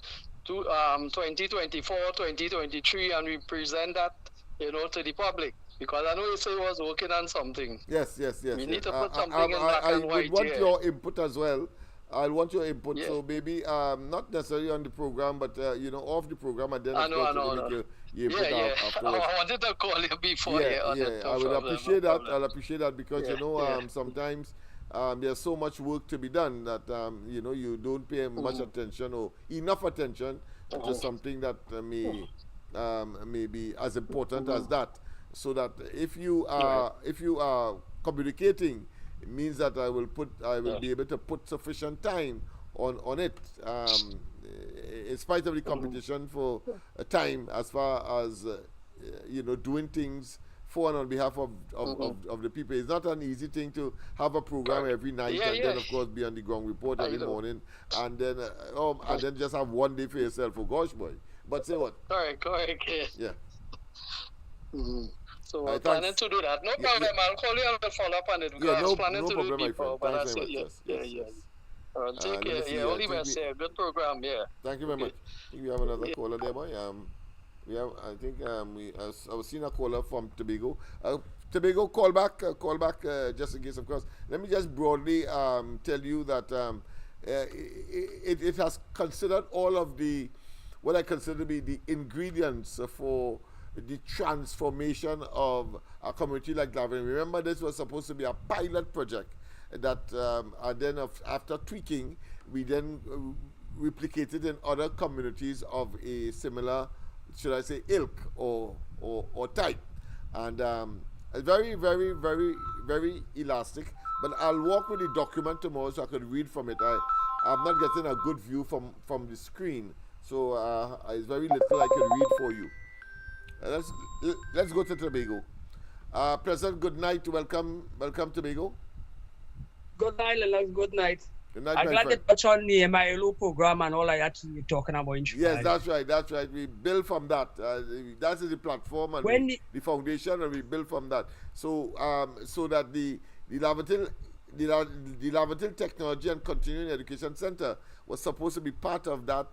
2024, 2023, and we present that, to the public. Because I know you say he was working on something. Yes. We need to put something in black and white. I want your input as well. I want your input. So maybe not necessarily on the program, but off the program, and then I know. your input afterwards. I wanted to call you before. I would appreciate that. I'll appreciate that because sometimes there's so much work to be done that you don't pay much attention or enough attention to something that may be as important as that. So that if you are communicating, it means that I will be able to put sufficient time on it, in spite of the competition for time as far as doing things for and on behalf of the people. It's not an easy thing to have a program every night and then of course be on the ground report every morning and then just have one day for yourself. Oh gosh, boy! But say what? Correct. Yeah. So we're planning to do that. No problem. I'll call you and follow up on it. Because I was planning to do it before, but I said yes. Take care. All the best. Good program. Yeah. Thank you very much. I think we have another caller there, boy. We have. I think I was seeing a caller from Tobago. Tobago, call back. Just in case, of course. Let me just broadly tell you that it has considered all of what I consider to be the ingredients for the transformation of a community like Lavin. Remember, this was supposed to be a pilot project that, and then after tweaking, we then replicated in other communities of a similar, should I say, ilk or type. And very, very, very, very elastic. But I'll walk with the document tomorrow so I could read from it. I'm not getting a good view from the screen, so it's very little I can read for you. Let's go to Tobago. President, good night. Welcome, Tobago. Good night, Lennox. Good night. Good night, I'm glad to touch on the MILO program and all I actually talking about. Yes, that's right. We build from that. That is the platform and the foundation, and we build from that. So, so that the Laventille Technology and Continuing Education Center was supposed to be part of that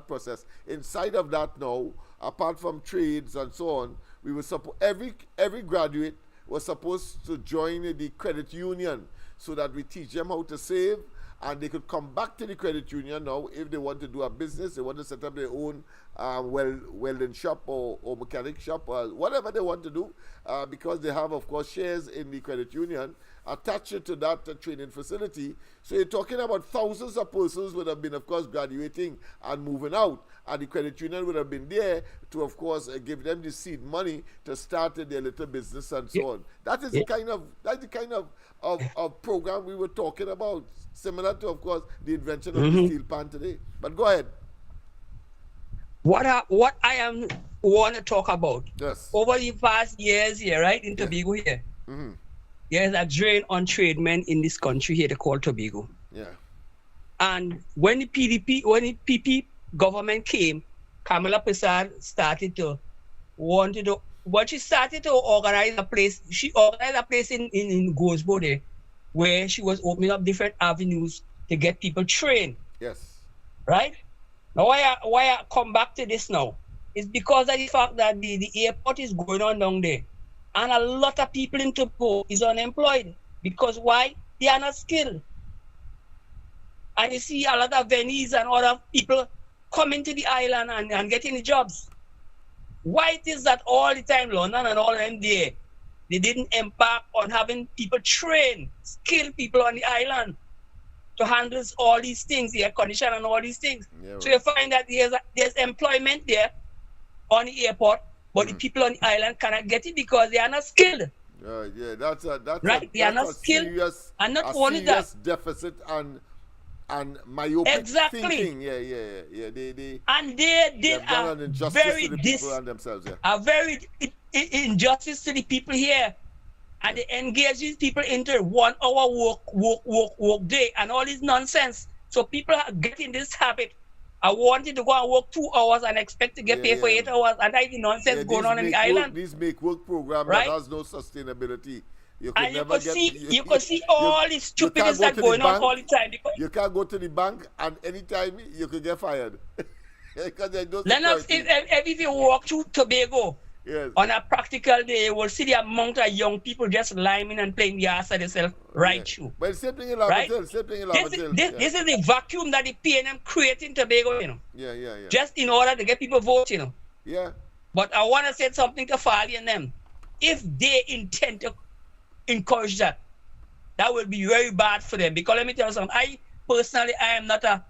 process. Inside of that now, apart from trades and so on, we were every graduate was supposed to join the credit union so that we teach them how to save and they could come back to the credit union now if they want to do a business, they want to set up their own welding shop or mechanic shop or whatever they want to do, because they have, of course, shares in the credit union attached to that training facility. So you're talking about thousands of persons would have been, of course, graduating and moving out, and the credit union would have been there to, of course, give them the seed money to start their little business and so on. That is the kind of program we were talking about, similar to, of course, the invention of the steel pan today. But go ahead. What I am want to talk about, over the past years here, right, in Tobago here, there's a drain on trade men in this country here they call Tobago. Yeah. And when the PP government came, Kamala Prasad started to she started to organize a place. She organized a place in Gosbo there, where she was opening up different avenues to get people trained. Yes. Right? Now, why I come back to this now is because of the fact that the airport is going on down there. And a lot of people in Tobago is unemployed. Because why? They are not skilled. And you see a lot of Venice and other people coming to the island and getting the jobs. Why it is that all the time London and all them there, they didn't embark on having people train, skilled people on the island to handle all these things, the air condition and all these things. Yeah, so you find that there's employment there on the airport, but the people on the island cannot get it because they are not skilled. Yeah, that's right. They are not skilled, serious, and not only that, deficit and myopic thinking. Yeah. They did a very injustice to the people here. And they engage these people into 1 hour work day and all this nonsense. So people are getting this habit. I wanted to go and work 2 hours and expect to get paid for 8 hours, and that's the nonsense going on in the island. These make work program that has no sustainability. You can see all this stupidness that's going on all the time. You can't go to the bank, and anytime you could get fired. Lennox, if you walk through Tobago, on a practical day, you will see the amount of young people just liming and playing the ass of themselves through. But same thing in Lavatel. This is the vacuum that the PNM created in Tobago, you know. Yeah. Just in order to get people vote, you know. Yeah. But I want to say something to Farley and them. If they intend to encourage that, that will be very bad for them. Because let me tell you something. I am not a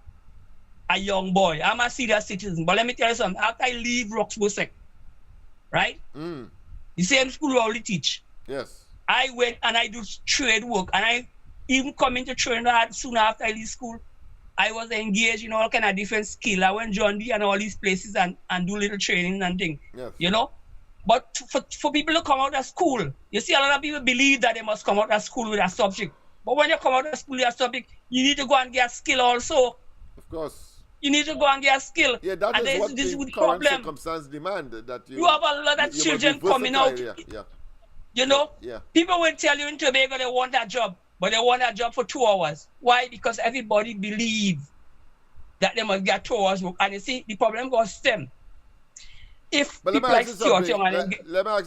young boy. I'm a senior citizen. But let me tell you something. After I leave Roxburgh Sec, right? The same school where I only teach. Yes. I went and I do trade work, and I even come into trade soon after I leave school. I was engaged in all kind of different skill. I went John D and all these places and do little training and things. Yes. You know? But for people to come out of school, you see a lot of people believe that they must come out of school with a subject. But when you come out of school with a subject, you need to go and get a skill also. Of course. You need to go and get a skill. Yeah, that and is what the current circumstance demand. That you have a lot of children coming out. Yeah. You know? Yeah. People will tell you in Tobago they want that job, but they want that job for 2 hours. Why? Because everybody believes that they must get 2 hours work. And you see, the problem goes stem. But let me ask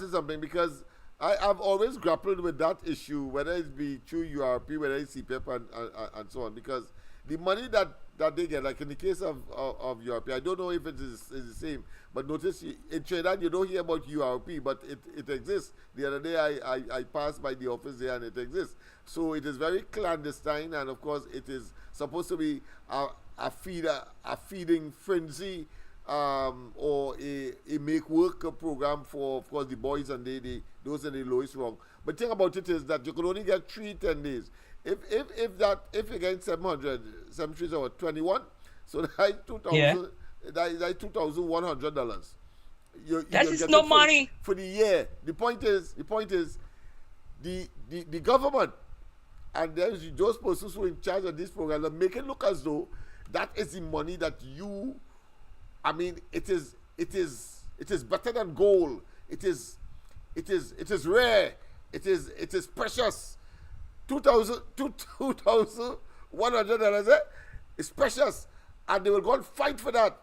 you something, because I've always grappled with that issue, whether it be through URP, whether it's CPF and so on, because the money that they get, like in the case of URP, I don't know if it is the same, but notice in Trinidad you don't hear about URP, but it exists. The other day I passed by the office there and it exists. So it is very clandestine, and of course it is supposed to be a feeding frenzy, or a make work program for, of course, the boys and those in the lowest rung. But the thing about it is that you can only get 10 days. If you get 700, 7 or 21, so that's 2,000. Yeah. That's $2,100. That is no money for the year. The point is the government and those persons who are in charge of this program are making it look as though that is the money that you. I mean, it is better than gold. It is rare. It is precious. $2,100, it's precious, and they will go and fight for that.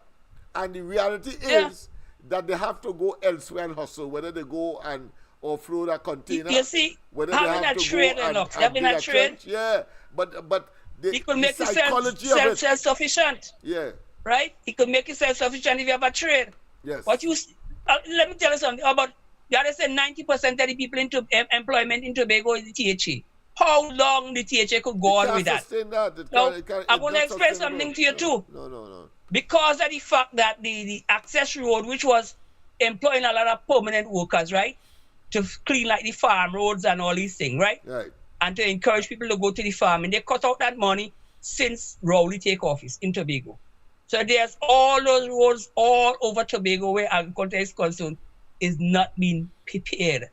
And the reality is that they have to go elsewhere and hustle, whether they go and offload a container. You see, whether having they have a trade, and dig a trench. Yeah, but he could make you psychology of it. self-sufficient. Yeah. Right? He could make you self-sufficient if you have a trade. Yes. But let me tell you something about, you have to say 90% of the people into employment in Tobago is the THA. How long the THA could go on with that? I'm going to explain something to you too. No. Because of the fact that the access road, which was employing a lot of permanent workers, right? To clean like the farm roads and all these things, right? Right. And to encourage people to go to the farm. And they cut out that money since Rowley take office in Tobago. So there's all those roads all over Tobago where agriculture is concerned is not being prepared.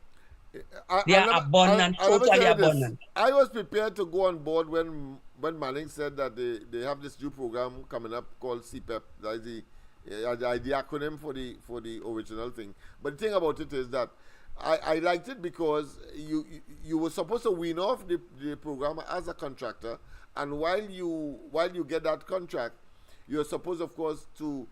They are abundant, totally abundant. I was prepared to go on board when Manning said that they have this new program coming up called CPEP. That is the acronym for the original thing. But the thing about it is that I liked it because you were supposed to win off the program as a contractor, and while you get that contract, you're supposed, of course, to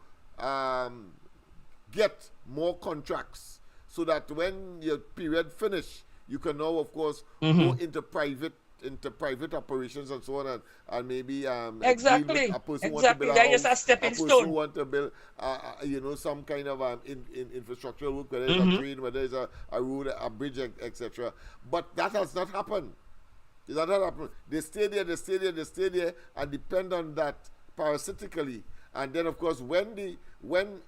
get more contracts so that when your period finish, you can now, of course, go into private operations and so on, and maybe exactly. a person want to build a house, a stepping stone. Want to build some kind of infrastructural work, whether it's a train, whether it's a road, a bridge, etc. But that has not happened. That has not happened. They stay there, and depend on that parasitically. And then, of course, when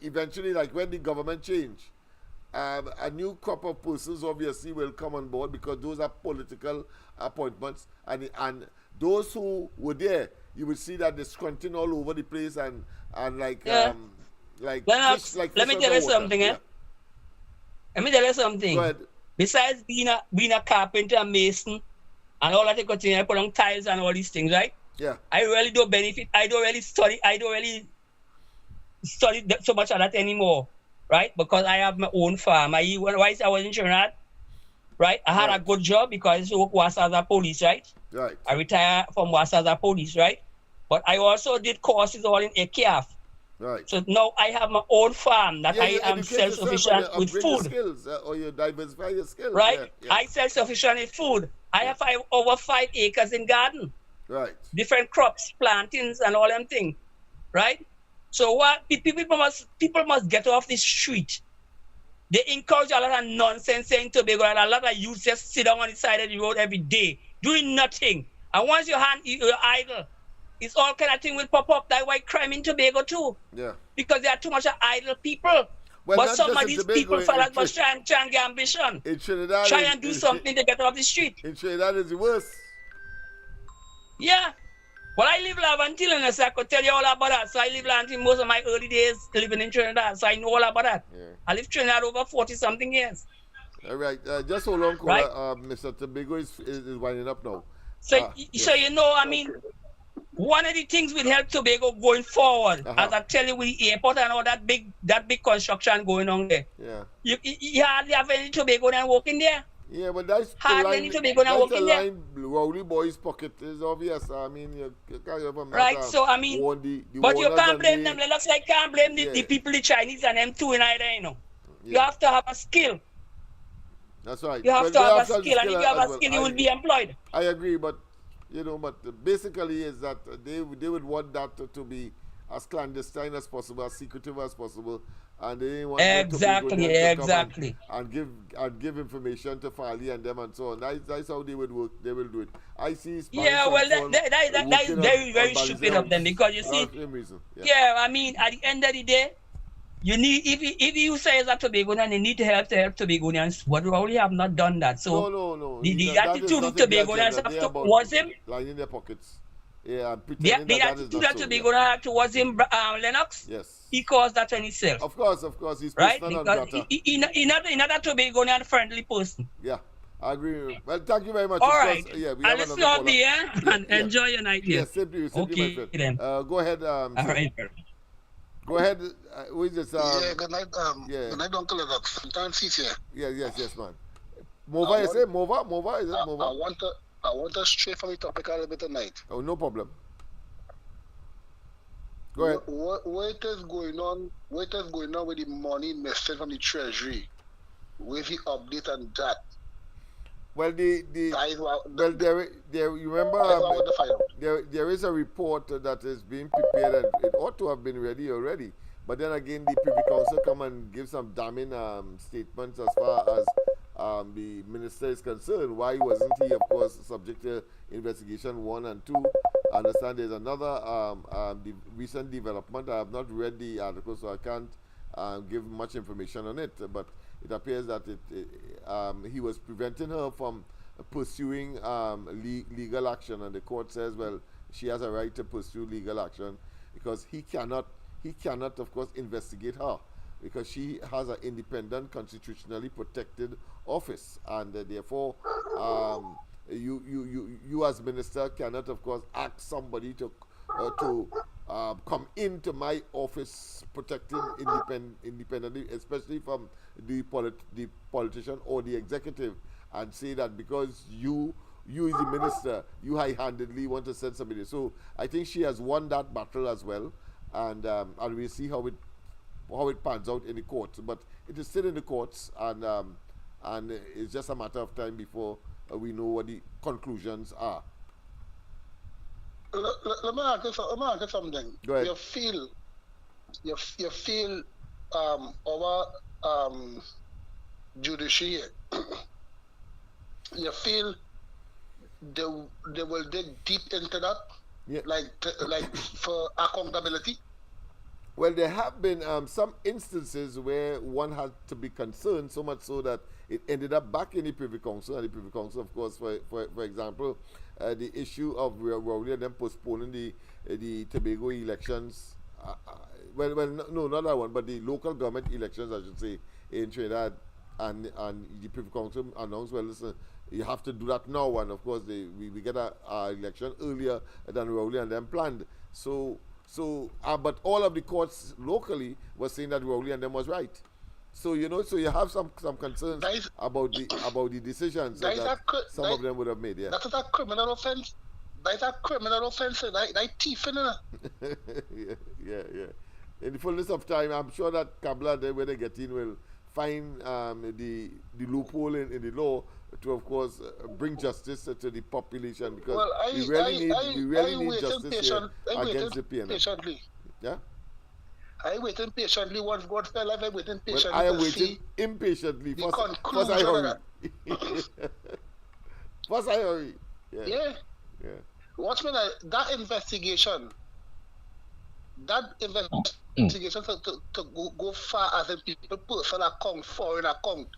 eventually, like when the government change, a new crop of persons obviously will come on board, because those are political appointments, and those who were there, you will see that they're squinting all over the place and like Lennox, let me tell you something. Let me tell you something. Go ahead. Besides being a carpenter, a mason, and all that, they continue to put on tiles and all these things, right? Yeah. I really don't benefit. I don't really study so much of that anymore, right? Because I have my own farm. When I was in Trinidad, right? I had a good job because I used to work was as a police, right? Right. I retired from was as a police, right? But I also did courses all in AKF. Right. So now I have my own farm that I am self-sufficient with food. Skills, or you diversify your skills. Right? Yeah. I self-sufficient with food. I have over 5 acres in garden. Right. Different crops, plantings, and all them things. Right? So what people must get off the street. They encourage a lot of nonsense saying Tobago, and a lot of youth just sit down on the side of the road every day, doing nothing. And once you're idle, it's all kind of thing will pop up. That's why crime in Tobago too. Yeah. Because there are too much of idle people. Well, but some of these people fellas must try and get ambition. In Trinidad, try and do something to get off the street. In Trinidad is the worst. Yeah. Well, I live Laventille, so I could tell you all about that. So I live Laventille most of my early days living in Trinidad, so I know all about that. Yeah. I lived Trinidad over 40-something years. All right. Just hold on, right? Mr. Tobago is winding up now. So, so you know, I mean, one of the things will help Tobago going forward, as I tell you, with the airport and all that big construction going on there. Yeah. You hardly have any Tobagoan working there. Yeah, but that's hardly the line Rowley Boys' pocket is obvious. I mean, you can't have them. Right, so I mean, but you can't blame them. Lennox, I can't blame the people, the Chinese and them too in either, you know. Yeah. You have to have a skill. That's right. You have to have a skill, and if you have a skill, you will be employed. I agree, but basically is that they would want that to be as clandestine as possible, as secretive as possible, and they want exactly and give information to Farley and them and so on. That's how they would work. They will do it. I see. That is very, very stupid of them, because you see. Yeah, I mean, at the end of the day, you need, if you say as a Tobagonian, you need to help Tobagonians, but Rowley have not done that. So no. The attitude of Tobagonians have towards him, lying in their pockets. Yeah, the attitude that Tobagonians have towards him, Lennox. Yes. He caused that on himself. Of course, he's right, because he's not a Tobagonian friendly person. Yeah, I agree. Well, thank you very much. All right. Yeah, I'll listen on me, and enjoy your night here. Yes, same to you, okay, my friend. Then. Go ahead. All right. Go ahead. Who is this? Yeah, good night. Good night, Uncle Lennox. Yes, man. Mova, is it Mova? Mova, is it Mova? I want to stray from the topic a little bit tonight. Oh, no problem. Go ahead. What is going on with the money invested from the Treasury? With the update on that? Well, you remember there is a report that is being prepared and it ought to have been ready already. But then again, the Privy Council come and give some damning statements as far as the minister is concerned. Why wasn't he, of course, subject to investigation 1 and 2? I understand there's another the recent development. I have not read the article, so I can't give much information on it. But it appears that he was preventing her from pursuing legal action, and the court says, well, she has a right to pursue legal action because he cannot, of course, investigate her because she has an independent, constitutionally protected office, and therefore, you as minister cannot, of course, ask somebody to come into my office protected independently, especially from the politician or the executive, and say that because you as the minister, you high-handedly want to send somebody. So I think she has won that battle as well, and we'll see how it pans out in the courts. But it is still in the courts, and it's just a matter of time before we know what the conclusions are. Let me ask you something. Go ahead. You feel our judiciary, you feel they will dig deep into that, like for accountability? Well, there have been some instances where one had to be concerned, so much so that it ended up back in the Privy Council. And the Privy Council, of course, for example, the issue of Rowley and them postponing the Tobago elections. No, not that one, but the local government elections, I should say, in Trinidad. And the Privy Council announced, well, listen, you have to do that now. And of course, we get our election earlier than Rowley and them planned. But all of the courts locally were saying that Rowley and them was right. So you have some concerns about the decisions that some of them would have made. Yeah. That is a criminal offense. That is a criminal offense. That thief, yeah. In the fullness of time, I'm sure that Kabla, when they get in, will find the loophole in the law to, of course, bring justice to the population, because we really need justice here against the PNM. Patiently. Yeah? I waiting patiently. Once God fell, I'm waiting patiently. Well, I am waiting impatiently. First I hurry. First I hurry. Yeah. Watch me now. That investigation to go far as in people, personal account, foreign account,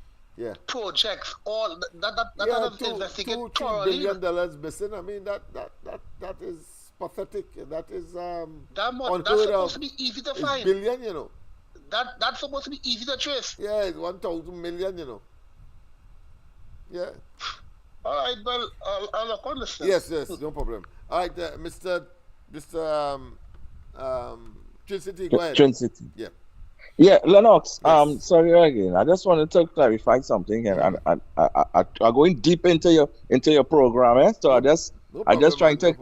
projects, all that investigate $2 billion missing. I mean, that is pathetic. That is that's supposed to be easy to find. Billion, you know. That's supposed to be easy to trace. Yeah, it's 1,000 million, you know. Yeah. All right, well, I'll look on this. Yes, no problem. All right, Mr. Trinity, go ahead. Trinity. Yeah. Yeah, Lennox. Yes. Sorry again. I just wanted to clarify something, and I going deep into your program, eh? So I just trying to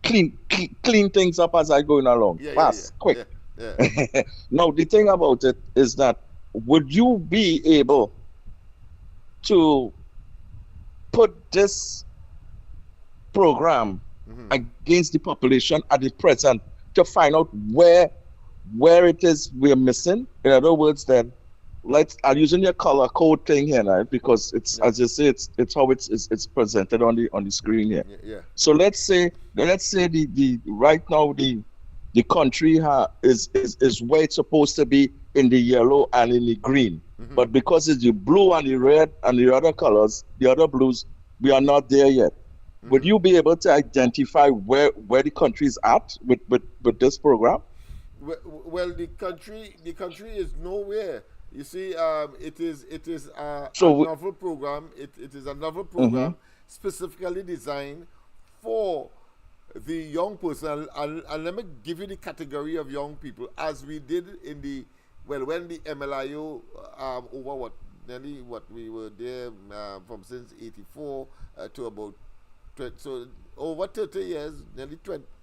clean things up as I going along. Quick. Yeah. Now the thing about it is that would you be able to put this program against the population at the present to find out where it is we're missing? In other words, then I'm using your color code thing here, right? Because it's as you say, it's how it's presented on the screen here. Yeah. So let's say the right now the country is where it's supposed to be in the yellow and in the green, but because it's the blue and the red and the other colors, the other blues, we are not there yet. Would you be able to identify where the country is at with this program? Well, the country is nowhere. You see, it is a novel program. It is a novel program specifically designed for the young person. And let me give you the category of young people, as we did when the MLIO over we were there from since '84 to about over 30 years, nearly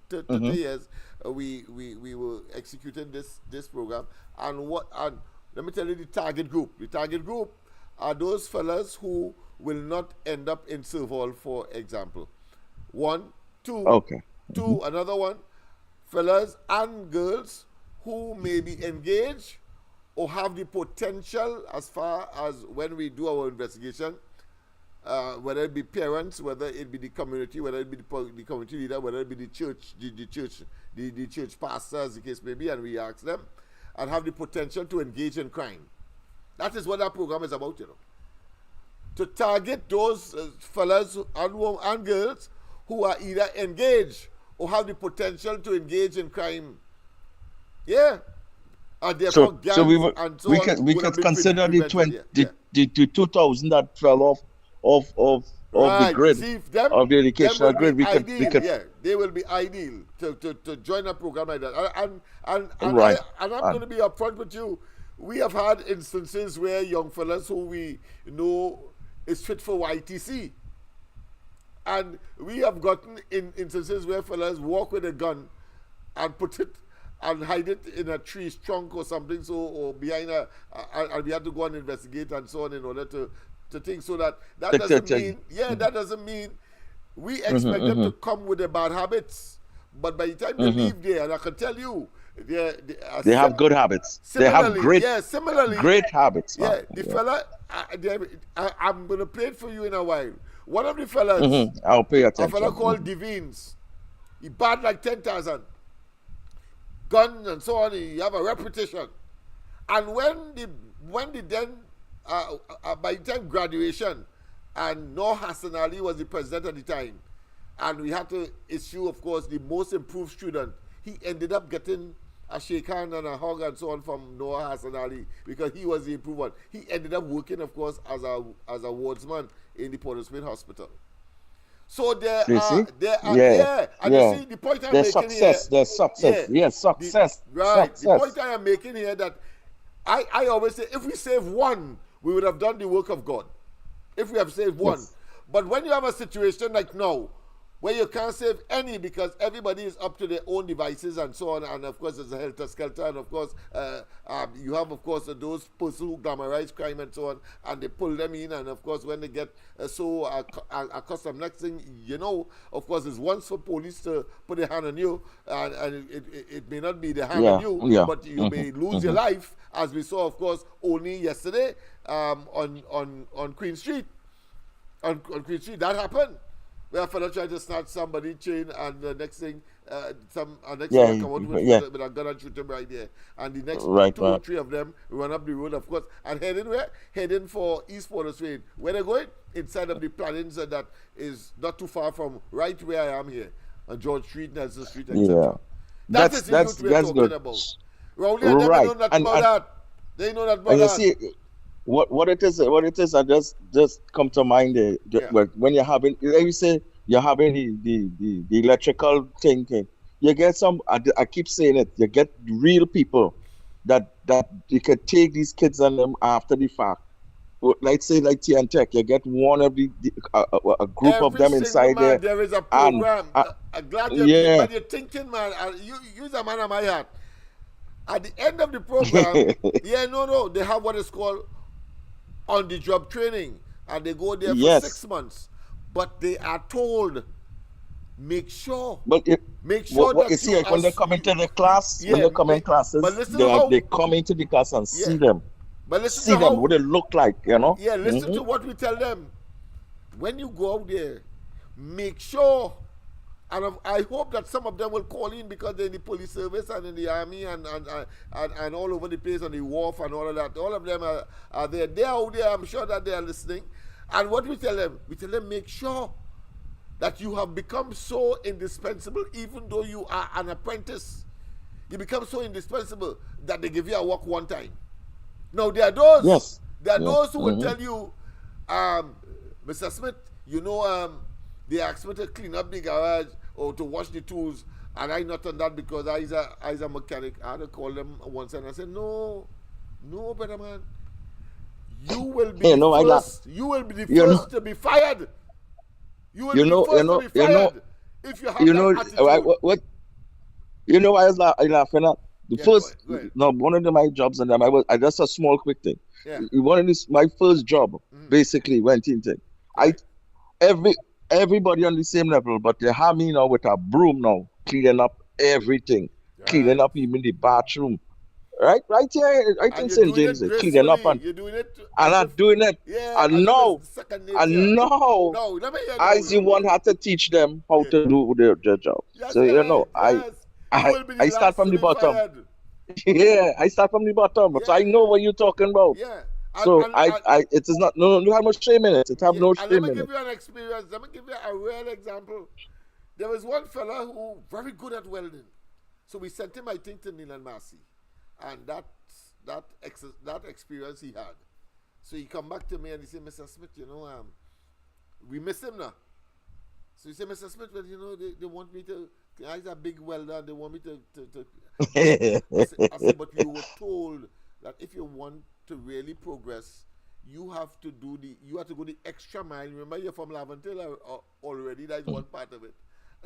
30 years, we were executing this program. And let me tell you the target group. The target group are those fellas who will not end up in serve hall, for example. One. Two. Okay. Two, another one. Fellas and girls who may be engaged or have the potential as far as when we do our investigation, whether it be parents, whether it be the community, whether it be the community leader, whether it be the church, the church pastor, as the case may be, and we ask them, and have the potential to engage in crime. That is what that program is about, you know. To target those fellas and girls who are either engaged or have the potential to engage in crime. Yeah. And therefore gangs and so on we could consider the 2,000 that fell off the grid, see, of the educational grid. We could yeah, they will be ideal to join a program like that. And I'm going to be upfront with you. We have had instances where young fellas who we know is fit for YTC. And we have gotten in instances where fellas walk with a gun and put it and hide it in a tree's trunk or something, so, or behind and we have to go and investigate and so on in order to think. So that doesn't mean, that doesn't mean we expect them to come with their bad habits. But by the time they leave there, and I can tell you, they have good habits. They have great habits. Yeah, the fella, I'm going to play it for you in a while. One of the fellas, I'll pay attention. A fella called Devines, he bad like 10,000. Gun and so on, he have a reputation. And when the then, by the time graduation, and Noor Hassan Ali was the president at the time, and we had to issue, of course, the most improved student, he ended up getting a shake hand and a hug and so on from Noor Hassan Ali because he was the improved one. He ended up working, of course, as a wardsman in the Port of Spain hospital. So there are, and you see the point I'm making here. There's success. Success. The point I am making here that I always say if we save one, we would have done the work of God. If we have saved one. But when you have a situation like now, where you can't save any because everybody is up to their own devices and so on, and of course there's a helter-skelter, and of course you have, of course, those persons who glamorize crime and so on, and they pull them in, and of course when they get so accustomed, next thing you know, of course, it's once for police to put their hand on you, and it may not be the hand on you, but you may lose your life, as we saw, of course, only yesterday on Queen Street. On Queen Street, that happened. Where a fellow tried to snatch somebody's chain, and the next thing, come out with a gun and shoot him right there. And the next 2 or 3 of them run up the road, of course, and heading where? Heading for East Port of Spain. Where they're going? Inside of the plannings that is not too far from right where I am here, on George Street, Nelson Street, etc. That's the youth we're talking about. Rowley and them know nothing about that. They know nothing about that. You see, what it is, I just come to mind there. When you're having, like you say, you're having the electrical thing. You get some. I keep saying it. You get real people that you can take these kids and them after the fact. Like say like TN Tech, you get one of a group of them inside there. There is a program. I'm glad you're thinking, man. Use a man of my heart. At the end of the program, they have what is called on-the-job training, and they go there for 6 months. But they are told, make sure that you see, when they come into the class, when they come in classes, they come into the class and see them. But listen see them, what they look like, you know. Yeah, listen to what we tell them. When you go out there, make sure, and I hope that some of them will call in because they're in the police service and in the army and all over the place on the wharf and all of that. All of them are there. They're out there. I'm sure that they are listening. And what we tell them? We tell them, make sure that you have become so indispensable, even though you are an apprentice. You become so indispensable that they give you a work one time. Now, there are those. Those who will tell you, Mr. Smith, they asked me to clean up the garage or to wash the tools, and I not done that because I's a mechanic. I had to call them once and I said, no, brother man. You will be first. You will be the first to be fired. You will be the first to be fired if you have that attitude. Why I was laughing at? The first, one of my jobs, and I just a small quick thing. Yeah. My first job basically went into I everybody on the same level, but they have me now with a broom now, cleaning up everything, cleaning up even the bathroom. Right here, right in And you're St. doing James, it cleaning up gracefully. You're doing it and as I'm if, doing it. yeah, And as if now, it's second and nature. now, No, let me hear I now. see one had to teach them how Yeah. to do their job. That's So right. I Yes. You I will be I the start last from to the be bottom. fired. Yeah, I start from the bottom, so Yeah. I know what you're talking about. Yeah. So it is not no, you have no shame in it. It have Yeah. no And let shame me in give it. you an experience. Let me give you a real example. There was one fella who very good at welding. So we sent him, I think, to Neil and Massey. And that experience he had. So he come back to me and he said, Mr. Smith, we miss him now. So he said, Mr. Smith, well, they want me to, he's a big welder, and they want me to I said, but you were told that if you want to really progress, you have to go the extra mile. Remember, you're from Laventille already, that's one part of it.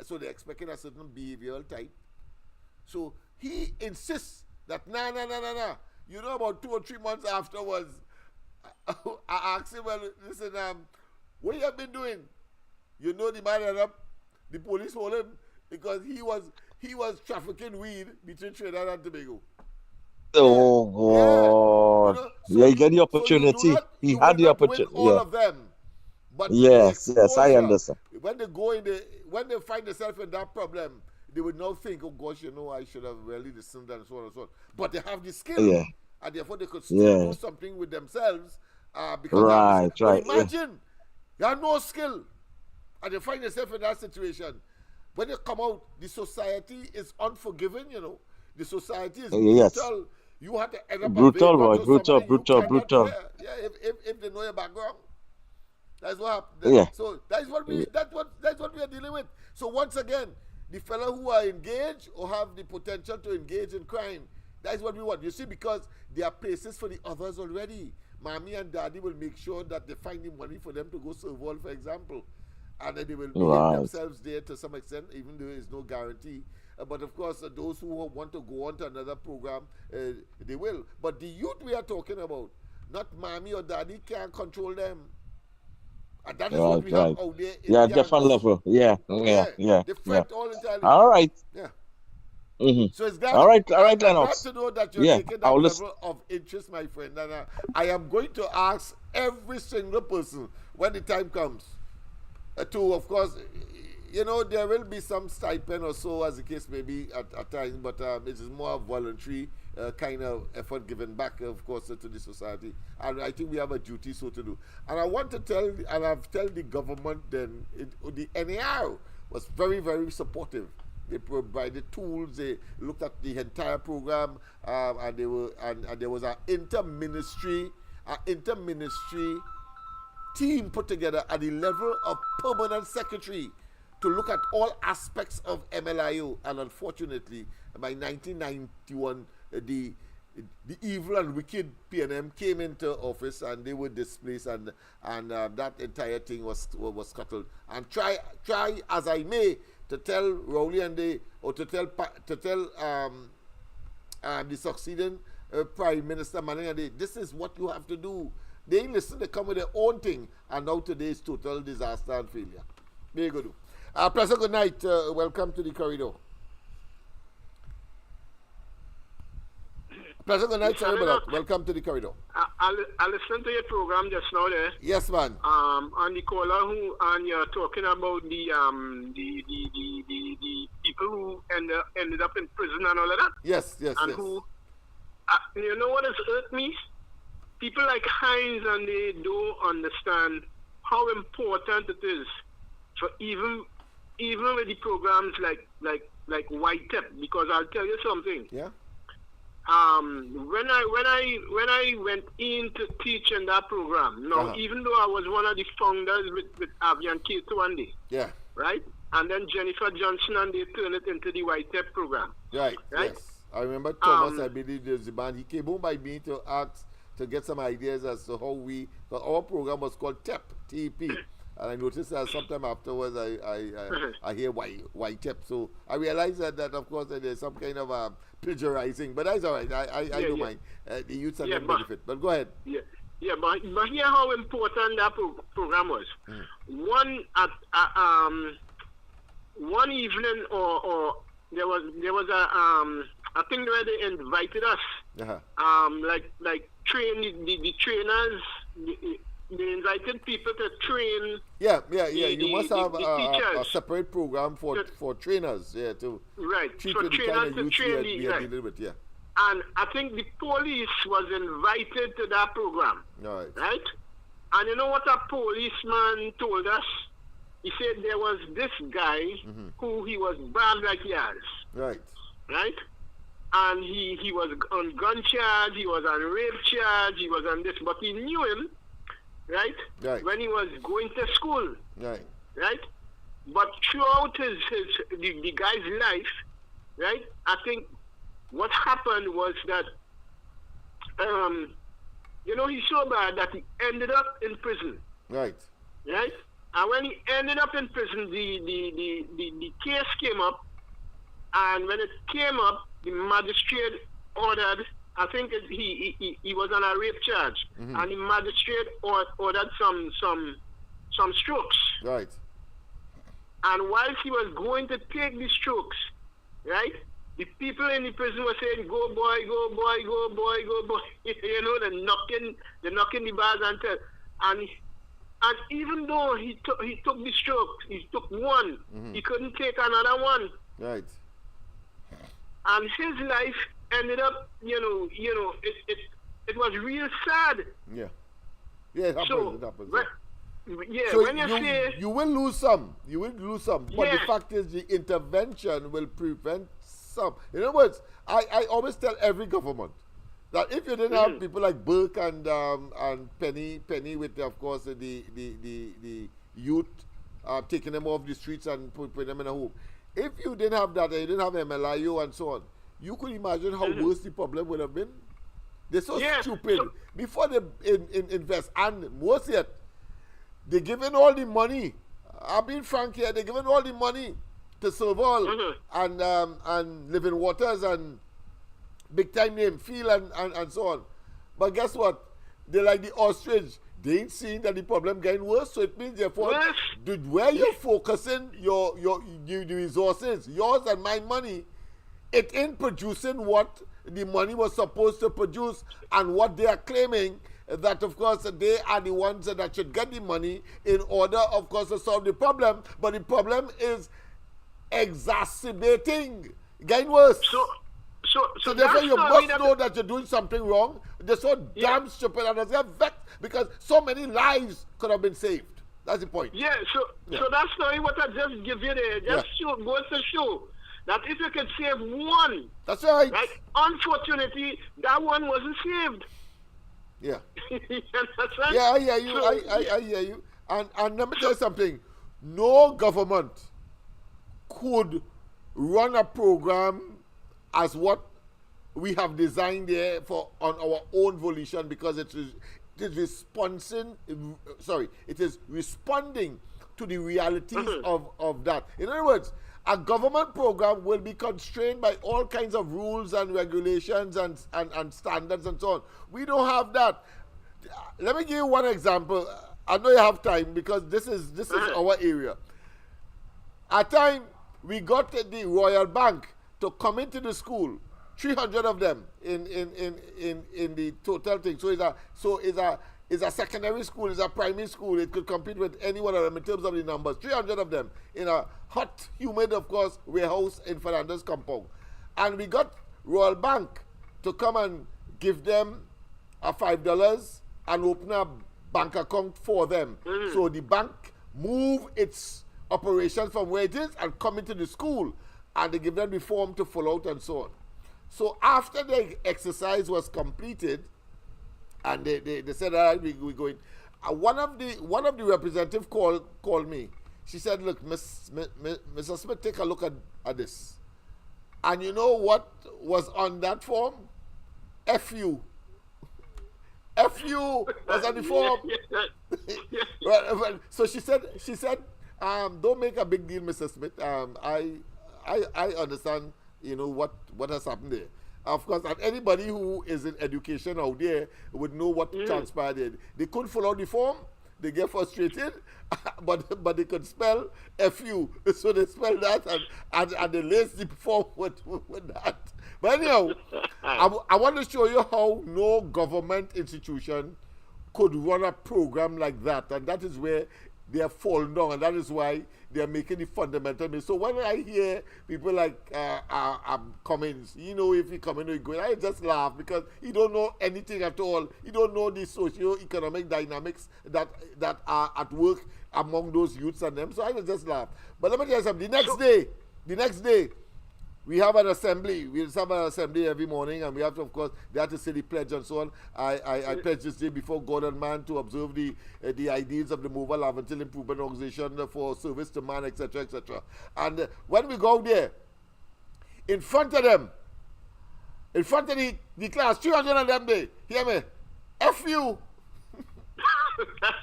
So they're expecting a certain behavioral type. So he insists that, nah. About 2 or 3 months afterwards, I asked him, well, listen, what you have been doing? The man ended up, the police hold him because he was trafficking weed between Trinidad and Tobago. Oh God! So He get the So opportunity. He you had will the not win opportunity. all Yeah. of them. But Yes, the I exposure, understand. when they find themselves in that problem, they would now think, oh gosh, I should have really listened and so on and so on. But they have the skill, Yeah. and therefore they could still do something with themselves because they have the skill. But imagine you have no skill, and you find yourself in that situation. When you come out, the society is unforgiving. The society is brutal. Yes. You have to end up Brutal, boy. brutal. Brutal. Yeah, if they know your background. That's what happened. Yeah. So that's what we are dealing with. So once again, the fellow who are engaged or have the potential to engage in crime, that's what we want. You see, because there are places for the others already. Mommy and daddy will make sure that they find the money for them to go serve all, for example. And then they will behave themselves there to some extent, even though there is no guarantee. But of course, those who want to go on to another program, they will. But the youth we are talking about, not mommy or daddy can't control them. And that is what we have out there in gangs. Different level. Yeah. They fight all entirely. All right. Yeah. Mm-hmm. So it's glad. All right, I'm Lennox. glad to know that you're taking that level of interest, my friend. And I am going to ask every single person when the time comes to, of course, there will be some stipend or so, as the case may be at times, but it is more voluntary kind of effort given back, of course, to the society. And I think we have a duty so to do. And I want to tell, and I've told the government then, the NAR was very, very supportive. They provided tools. They looked at the entire program, and there was an interministry team put together at the level of permanent secretary to look at all aspects of MLIO. And unfortunately, by 1991, the evil and wicked PNM came into office, and they were displaced, and that entire thing was scuttled. And try as I may to tell Rowley and to tell the succeeding Prime Minister Manning, this is what you have to do. They listen, they come with their own thing, and now today is total disaster and failure. Very good. Pleasant good night. Welcome to the corridor. Pleasant good night, sorry about that. Welcome to the corridor. I listened to your program just now there. Yes, man. And the caller and you're talking about the people who ended up in prison and all of that. Yes. And who, you know what has hurt me? People like Hines, and they don't understand how important it is for even with the programs like White Tip, because I'll tell you something. Yeah. When I went in to teach in that program, even though I was one of the founders with Avian Keto one day. Yeah. Right? And then Jennifer Johnson, and they turned it into the White Tip program. Right. Yes. I remember Thomas, I believe the Ziban, he came home by me to ask to get some ideas as to how our program was called TEP, TEP. And I noticed that sometime afterwards I hear why TEP. So I realized that of course there's some kind of plagiarizing, but that's all right. I don't mind. The youths are not benefit. But go ahead. Yeah. Yeah, but here how important that program was. One evening, or there was a thing where they invited us. Like train the trainers. They invited people to train. Yeah. You must have the a separate program for trainers. Yeah, to treat for with the kind trainers of to youth train we are dealing with. Yeah. And I think the police was invited to that program. Right? And you know what a policeman told us? He said there was this guy who he was bad like he has. Right? And he was on gun charge, he was on rape charge, he was on this, but he knew him, right? When he was going to school. Right? But throughout the guy's life, right, I think what happened was that, he's so bad that he ended up in prison. Right? And when he ended up in prison, the case came up, and when it came up, the magistrate ordered, I think he was on a rape charge, and the magistrate ordered some strokes. Right. And whilst he was going to take the strokes, right, the people in the prison were saying, "Go boy, go boy, go boy, go boy." They're knocking the bars and even though he took the stroke, he took one, he couldn't take another one. Right. And his life ended up, it was real sad. Yeah. Yeah, it happens. So when you will lose some. You will lose some. But the fact is, the intervention will prevent some. In other words, I always tell every government that if you didn't have people like Burke and Penny with, of course, the youth taking them off the streets and putting them in a home. If you didn't have that, and you didn't have MLIO and so on, you could imagine how worse the problem would have been. They're so stupid. Before they invest, and worse yet, they're giving all the money. I'm being frank here. They're giving all the money to Serval and Living Waters and big time name Field and so on. But guess what? They're like the ostrich. They ain't seeing that the problem getting worse. So it means therefore where you're focusing your resources, yours and my money, it ain't producing what the money was supposed to produce, and what they are claiming that, of course, they are the ones that should get the money in order, of course, to solve the problem. But the problem is exacerbating, getting worse. So therefore, you must know that you're doing something wrong. They're so damn stupid, and they're vexed because so many lives could have been saved. That's the point. So that's what I just give you there. Goes to show that if you could save one, that's right. Unfortunately, that one wasn't saved. Yeah. That's right. Yeah, I hear you. I hear you. And let me tell you something. No government could run a program as what we have designed there on our own volition, because it is responding to the realities of that. In other words, a government program will be constrained by all kinds of rules and regulations and standards and so on. We don't have that. Let me give you one example. I know you have time because this is our area. At time we got the Royal Bank to come into the school, 300 of them in the total thing. So it's a secondary school, it's a primary school. It could compete with any one of them in terms of the numbers. 300 of them in a hot, humid, of course, warehouse in Fernandez compound. And we got Royal Bank to come and give them a $5 and open a bank account for them. So the bank move its operations from where it is and come into the school, and they give them the form to fill out and so on. So after the exercise was completed, and they said, all right, we're going. One of the representatives called me. She said, look, Mr. Smith, take a look at this. And you know what was on that form? FU. FU was on the form. So she said, don't make a big deal, Mr. Smith. I understand, what has happened there. Of course, and anybody who is in education out there would know what transpired. They couldn't fill out the form. They get frustrated, but they could spell FU. So they spell that and they lace the form with that. But anyhow, I want to show you how no government institution could run a program like that. And that is where they have fallen down. And that is why they are making the fundamental mistake. So when I hear people like Cummins, if he come in or he go, I just laugh because he don't know anything at all. He don't know the socio-economic dynamics that are at work among those youths and them. So I just laugh. But let me tell you something. The next day, we have an assembly. We have an assembly every morning, and we have to, of course, they have to say the pledge and so on. I pledge this day before God and man to observe the ideals of the Mobile Laventil Improvement Organization for service to man, etc., etc. And when we go there, in front of them, in front of the class, 300 of them, they hear me, F you.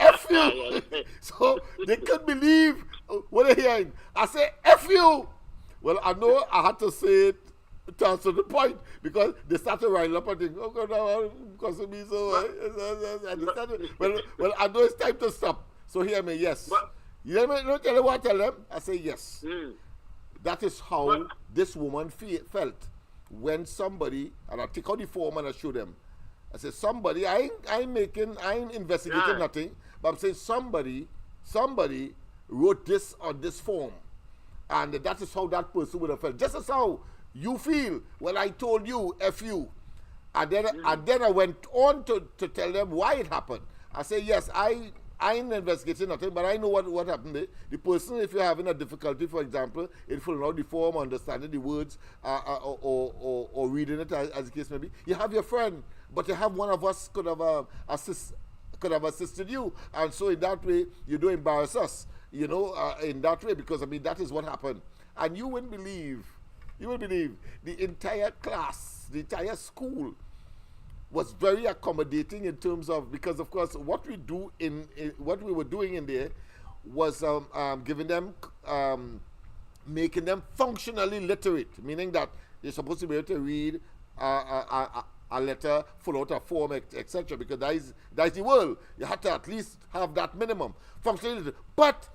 F you. So they couldn't believe what they're hearing. I say, F you. Well, I know I had to say it to answer the point because they started riding up and think, oh God, no, because of me, so well, I know it's time to stop. So hear me, yes. You hear me? Don't tell them what I tell them. I say yes. That is how this woman felt when somebody, and I take out the form and I show them. I say somebody, I ain't investigating nothing, but I'm saying somebody wrote this on this form. And that is how that person would have felt. Just as how you feel when I told you, F you. And then I went on to tell them why it happened. I say, yes, I ain't investigating nothing, but I know what happened. The person, if you're having a difficulty, for example, in filling out the form, understanding the words, or reading it, as the case may be, you have your friend, but you have one of us could have assisted you. And so in that way, you don't embarrass us. In that way, because, that is what happened. And you wouldn't believe, the entire class, the entire school was very accommodating in terms of, because, of course, what we were doing in there was giving them, making them functionally literate, meaning that they're supposed to be able to read a letter, fill out a form, etc., because that is the world. You have to at least have that minimum functionally literate. But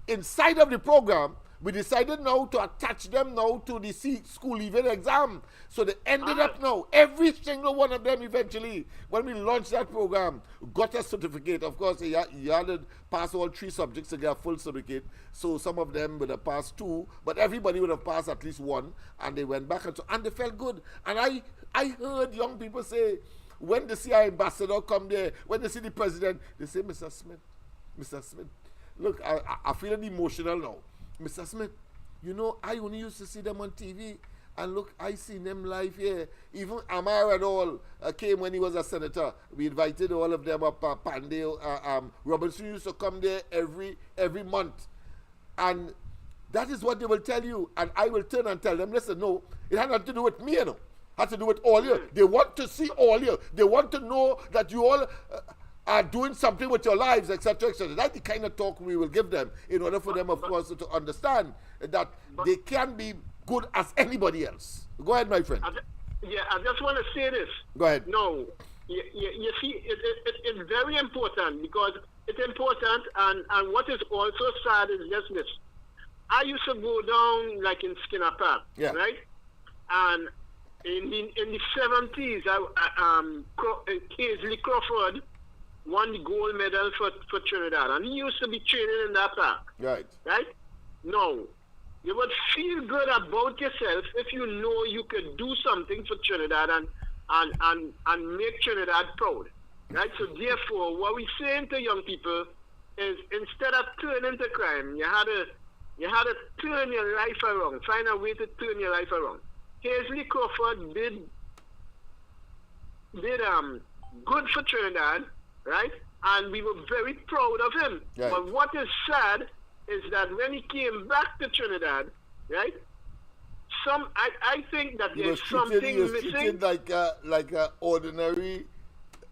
inside of the program, we decided now to attach them now to the school leaving exam. So they ended up now, every single one of them eventually, when we launched that program, got a certificate. Of course, you had to pass all 3 subjects to get a full certificate. So some of them would have passed 2, but everybody would have passed at least 1. And they went back and they felt good. And I heard young people say, when they see our ambassador come there, when they see the president, they say, Mr. Smith, look, I feel emotional now. Mr. Smith, I only used to see them on TV. And look, I seen them live here. Even Amar and all came when he was a senator. We invited all of them up. Pandey, Robinson used to come there every month. And that is what they will tell you. And I will turn and tell them, listen, no, it had nothing to do with me, It had to do with all you. They want to see all you. They want to know that you all... are doing something with your lives, etc., etc. That's the kind of talk we will give them in order for them, of course, to understand that they can be good as anybody else. Go ahead, my friend. I just want to say this. Go ahead. No, you see, it's very important because it's important, and what is also sad is just this. I used to go down like in Skinner Park, right? And in the 70s, Casely Crawford won the gold medal for Trinidad, and he used to be training in that park. Right. No, you would feel good about yourself if you know you could do something for Trinidad and make Trinidad proud. Right? So therefore, what we're saying to young people is instead of turning to crime, you had to turn your life around, find a way to turn your life around. Casely Crawford did good for Trinidad, right? And we were very proud of him. Right. But what is sad is that when he came back to Trinidad, right? I think that there's something missing. Treated like a ordinary.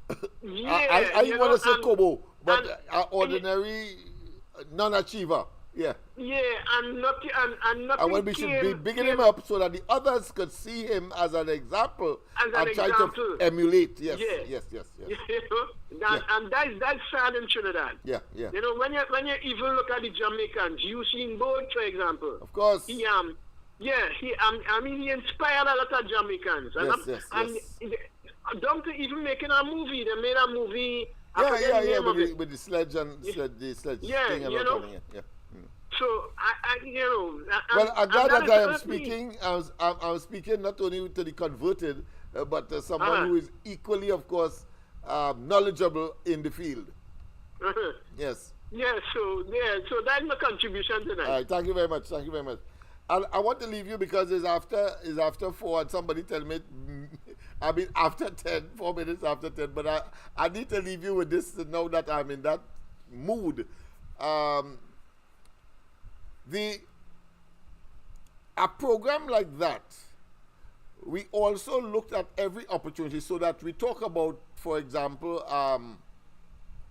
I want to say Kobo, but an ordinary non-achiever. Yeah. Yeah, and nothing and when we should be bigging him up so that the others could see him as an example and try to emulate. Yes, yes. And that's sad in Trinidad. Yeah. You know, when you even look at the Jamaicans, Usain Bolt, for example. Of course. He inspired a lot of Jamaicans. Down to even making a movie. They made a movie. With the sledge and the sledge. So I'm glad that I am speaking. I'm speaking not only to the converted, but someone who is equally, of course, knowledgeable in the field. Yes. So that's my contribution tonight. All right, thank you very much. I want to leave you because it's after 4 and somebody tell me after 10, 4 minutes after 10, but I need to leave you with this now that I'm in that mood. A program like that, we also looked at every opportunity so that we talk about, for example,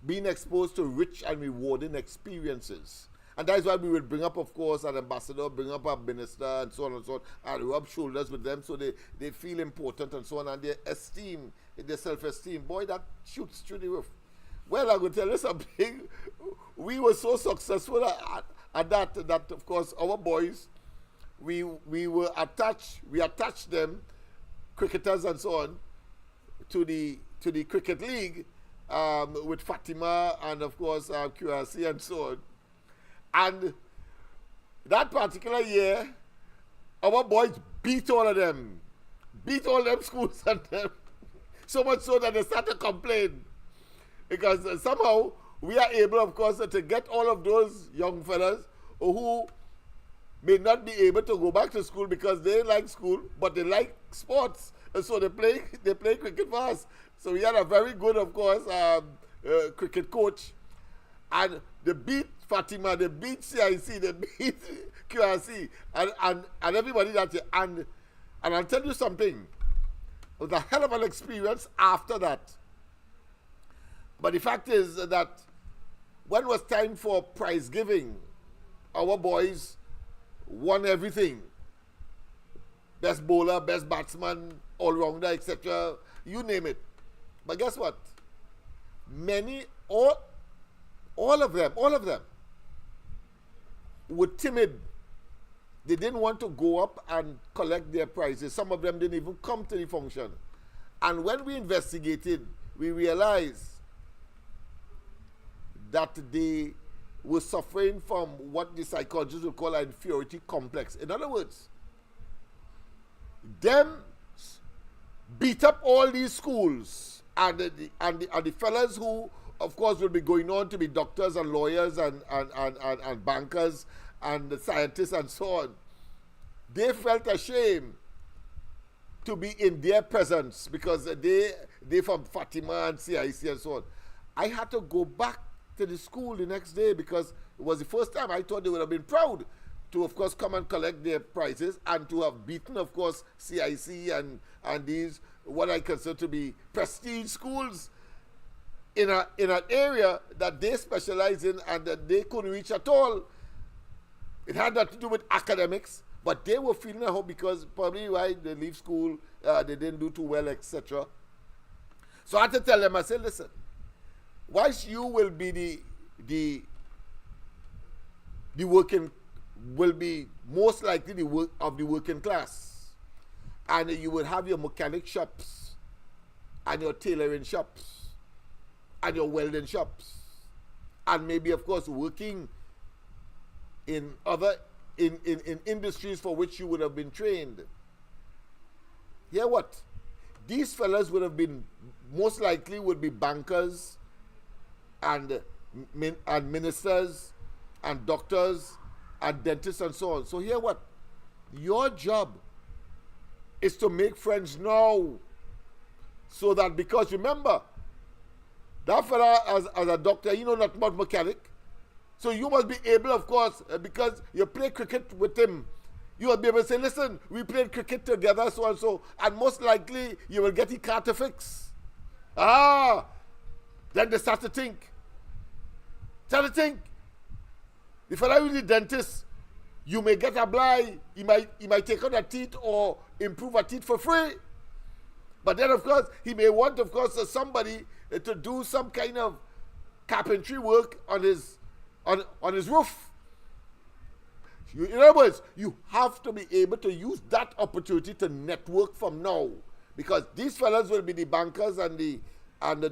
being exposed to rich and rewarding experiences. And that is why we will bring up, of course, an ambassador, bring up a minister, and so on, and rub shoulders with them so they feel important and so on, and their self-esteem. Boy, that shoots through the roof. Well, I'm going to tell you something. We were so successful at that, of course, our boys, we attached them, cricketers and so on, to the cricket league with Fatima and, of course, QRC and so on. And that particular year, our boys beat all them schools and them, so much so that they started to complain. Because somehow we are able, of course, to get all of those young fellas who may not be able to go back to school because they like school, but they like sports. And so they play cricket for us. So we had a very good, of course, cricket coach. And they beat Fatima, they beat CIC, they beat QRC, and everybody that year. And I'll tell you something. It was a hell of an experience after that. But the fact is that when it was time for prize giving, our boys won everything. Best bowler, best batsman, all-rounder, etc. You name it. But guess what? All of them were timid. They didn't want to go up and collect their prizes. Some of them didn't even come to the function. And when we investigated, we realized that they were suffering from what the psychologists would call an inferiority complex. In other words, them beat up all these schools and the fellas who, of course, will be going on to be doctors and lawyers and bankers and scientists and so on. They felt ashamed to be in their presence because they from Fatima and CIC and so on. I had to go back to the school the next day because it was the first time. I thought they would have been proud to, of course, come and collect their prizes and to have beaten, of course, CIC and these, what I consider to be prestige schools in an area that they specialize in and that they couldn't reach at all. It had nothing to do with academics, but they were feeling at home because probably why they leave school, they didn't do too well, etc. So I had to tell them, I said, listen, whilst you will be the working, will be most likely the work of the working class, and you will have your mechanic shops and your tailoring shops and your welding shops, and maybe, of course, working in other in industries for which you would have been trained. Hear what? These fellas would have been, most likely would be bankers and ministers and doctors and dentists and so on. So hear what? Your job is to make friends now, so that, because remember, that fella as a doctor, you know not about mechanic. So you must be able, of course, because you play cricket with him, you will be able to say, listen, we played cricket together, so and so, and most likely you will get the car to fix. Then they start to think. The fellow who's the dentist, you may get a blind, he might take out a teeth or improve a teeth for free. But then, of course, he may want, of course, somebody to do some kind of carpentry work on his roof. In other words, you have to be able to use that opportunity to network from now, because these fellas will be the bankers and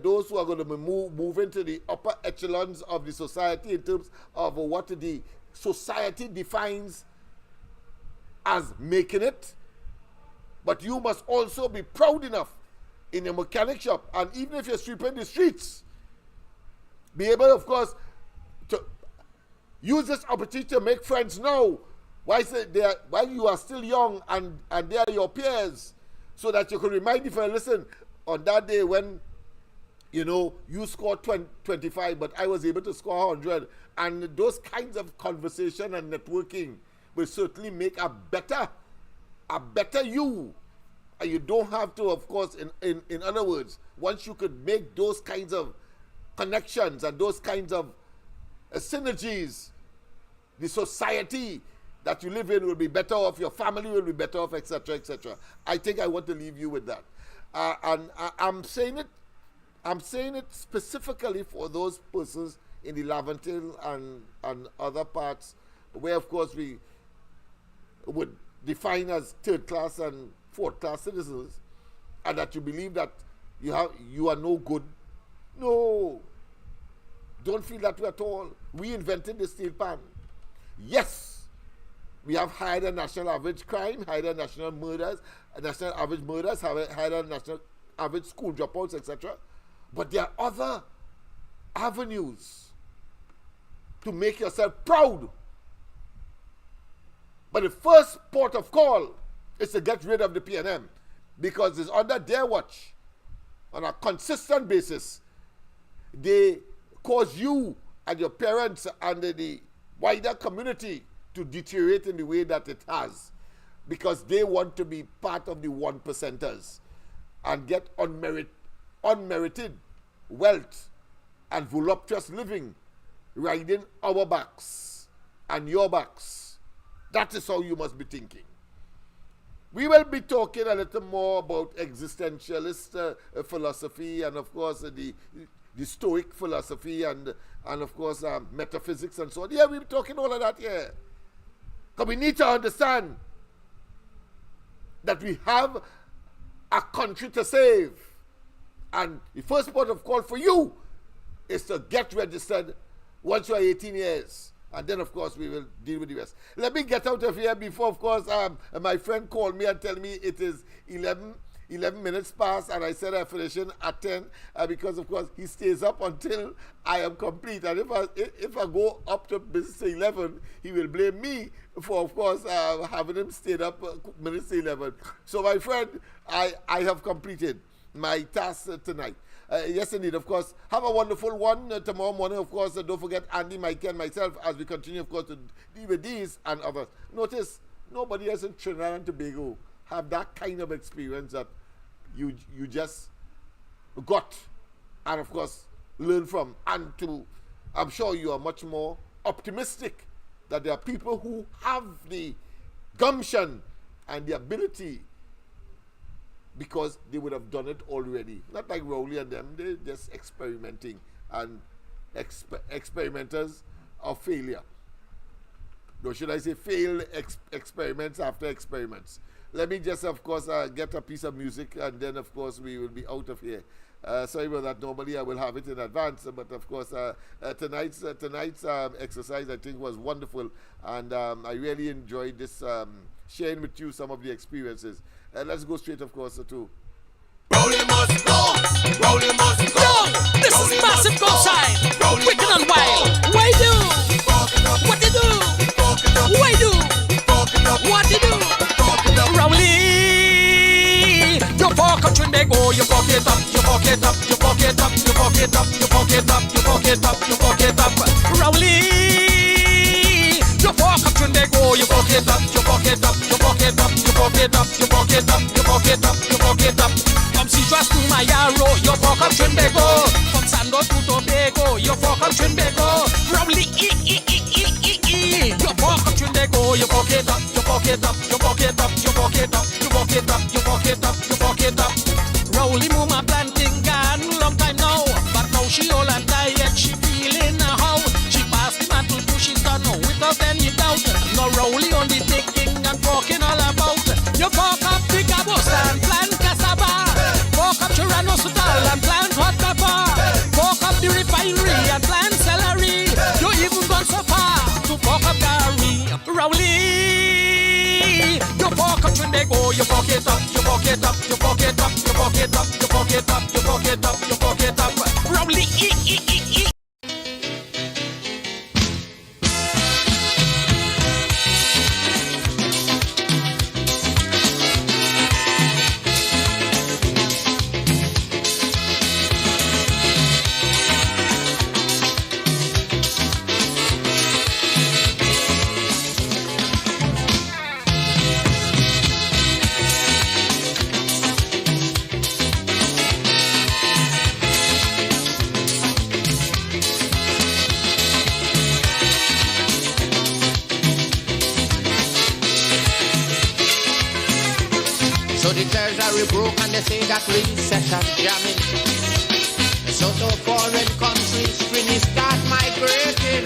those who are going to be move into the upper echelons of the society in terms of what the society defines as making it. But you must also be proud enough in a mechanic shop, and even if you're sweeping the streets, be able, of course, to use this opportunity to make friends now while you are still young and they are your peers, so that you can remind if I listen on that day when you scored 25, but I was able to score 100. And those kinds of conversation and networking will certainly make a better you. And you don't have to, of course, in other words, once you could make those kinds of connections and those kinds of synergies, the society that you live in will be better off, your family will be better off, etc., etc. I think I want to leave you with that. And I'm saying it specifically for those persons in the Laventille and other parts where, of course, we would define as third class and fourth class citizens, and that you believe that you are no good. No, don't feel that way at all. We invented the steel pan. Yes, we have higher national average crime, higher national average murders, higher national average school dropouts, etc. But there are other avenues to make yourself proud. But the first port of call is to get rid of the PNM, because it's under their watch on a consistent basis. They cause you and your parents and the wider community to deteriorate in the way that it has, because they want to be part of the 1%ers and get unmerited wealth and voluptuous living riding our backs and your backs. That is how you must be thinking. We will be talking a little more about existentialist philosophy and, of course, the Stoic philosophy and of course, metaphysics and so on. Yeah, we'll be talking all of that here. Because we need to understand that we have a country to save. And the first port of call for you is to get registered once you are 18 years. And then, of course, we will deal with the rest. Let me get out of here before, of course, my friend called me and tell me it is 11 minutes past, and I said I'm finishing at 10 because, of course, he stays up until I am complete. And if I go up to minutes to 11, he will blame me for, of course, having him stayed up minutes to 11. So, my friend, I have completed my task tonight. Yes, indeed, of course. Have a wonderful one tomorrow morning, of course. Don't forget Andy, Mikey, and myself as we continue, of course, to deal with these and others. Notice, nobody else in Trinidad and Tobago have that kind of experience that you just got and, of course, learn from. And I'm sure you are much more optimistic that there are people who have the gumption and the ability, because they would have done it already. Not like Rowley and them, they're just experimenting, and experimenters of failure. Or should I say failed experiments after experiments. Let me just, of course, get a piece of music, and then, of course, we will be out of here. Sorry about that. Normally, I will have it in advance, but, of course, tonight's exercise, I think, was wonderful, and I really enjoyed this, sharing with you some of the experiences. Let's go straight, of course, to Rowley must go. Rowley must go. Yo, this is Massive Go Side. Wicked and wild. Why do? What you do? Why do? What you do? Rowley, you fuck up, they go. You fuck it up. You fuck it up. You fuck it up. You fuck it up. You fuck it up. You fuck it up. You fuck it up. Rowley. You fuck up, they go. You fuck it up. You fuck it up. You fuck it up. You fuck it up. You fuck it up. You fuck it up. You fuck it up. From Citrus to Mayaro, you fuck up, they go. From Sando to Tobago, you fuck up, they go. Rowley, they go, you fuck it up, you fuck it up, you fuck it up, you fuck it up, you fuck it up, you fuck it up, you fuck it up. Rowley, broke and they say that recession jamming. So foreign countries really start migrating.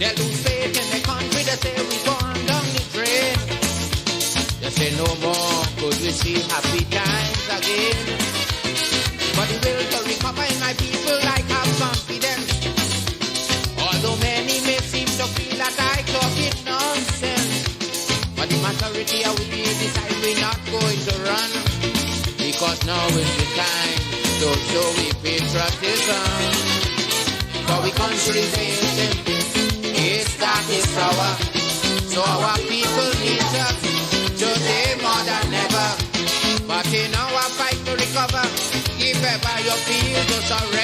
They lose faith in the country, they say we gone down the drain. They say no more could we see happy times again. But the will to recover in my people like have confidence. Although many may seem to feel that I talk it nonsense. But the majority of we decide we're not going to run. Because now is the time to show we patriotism. For we country's nation, it's that is our. So our people need us today more than ever. But in our fight to recover, if ever you feel to surrender.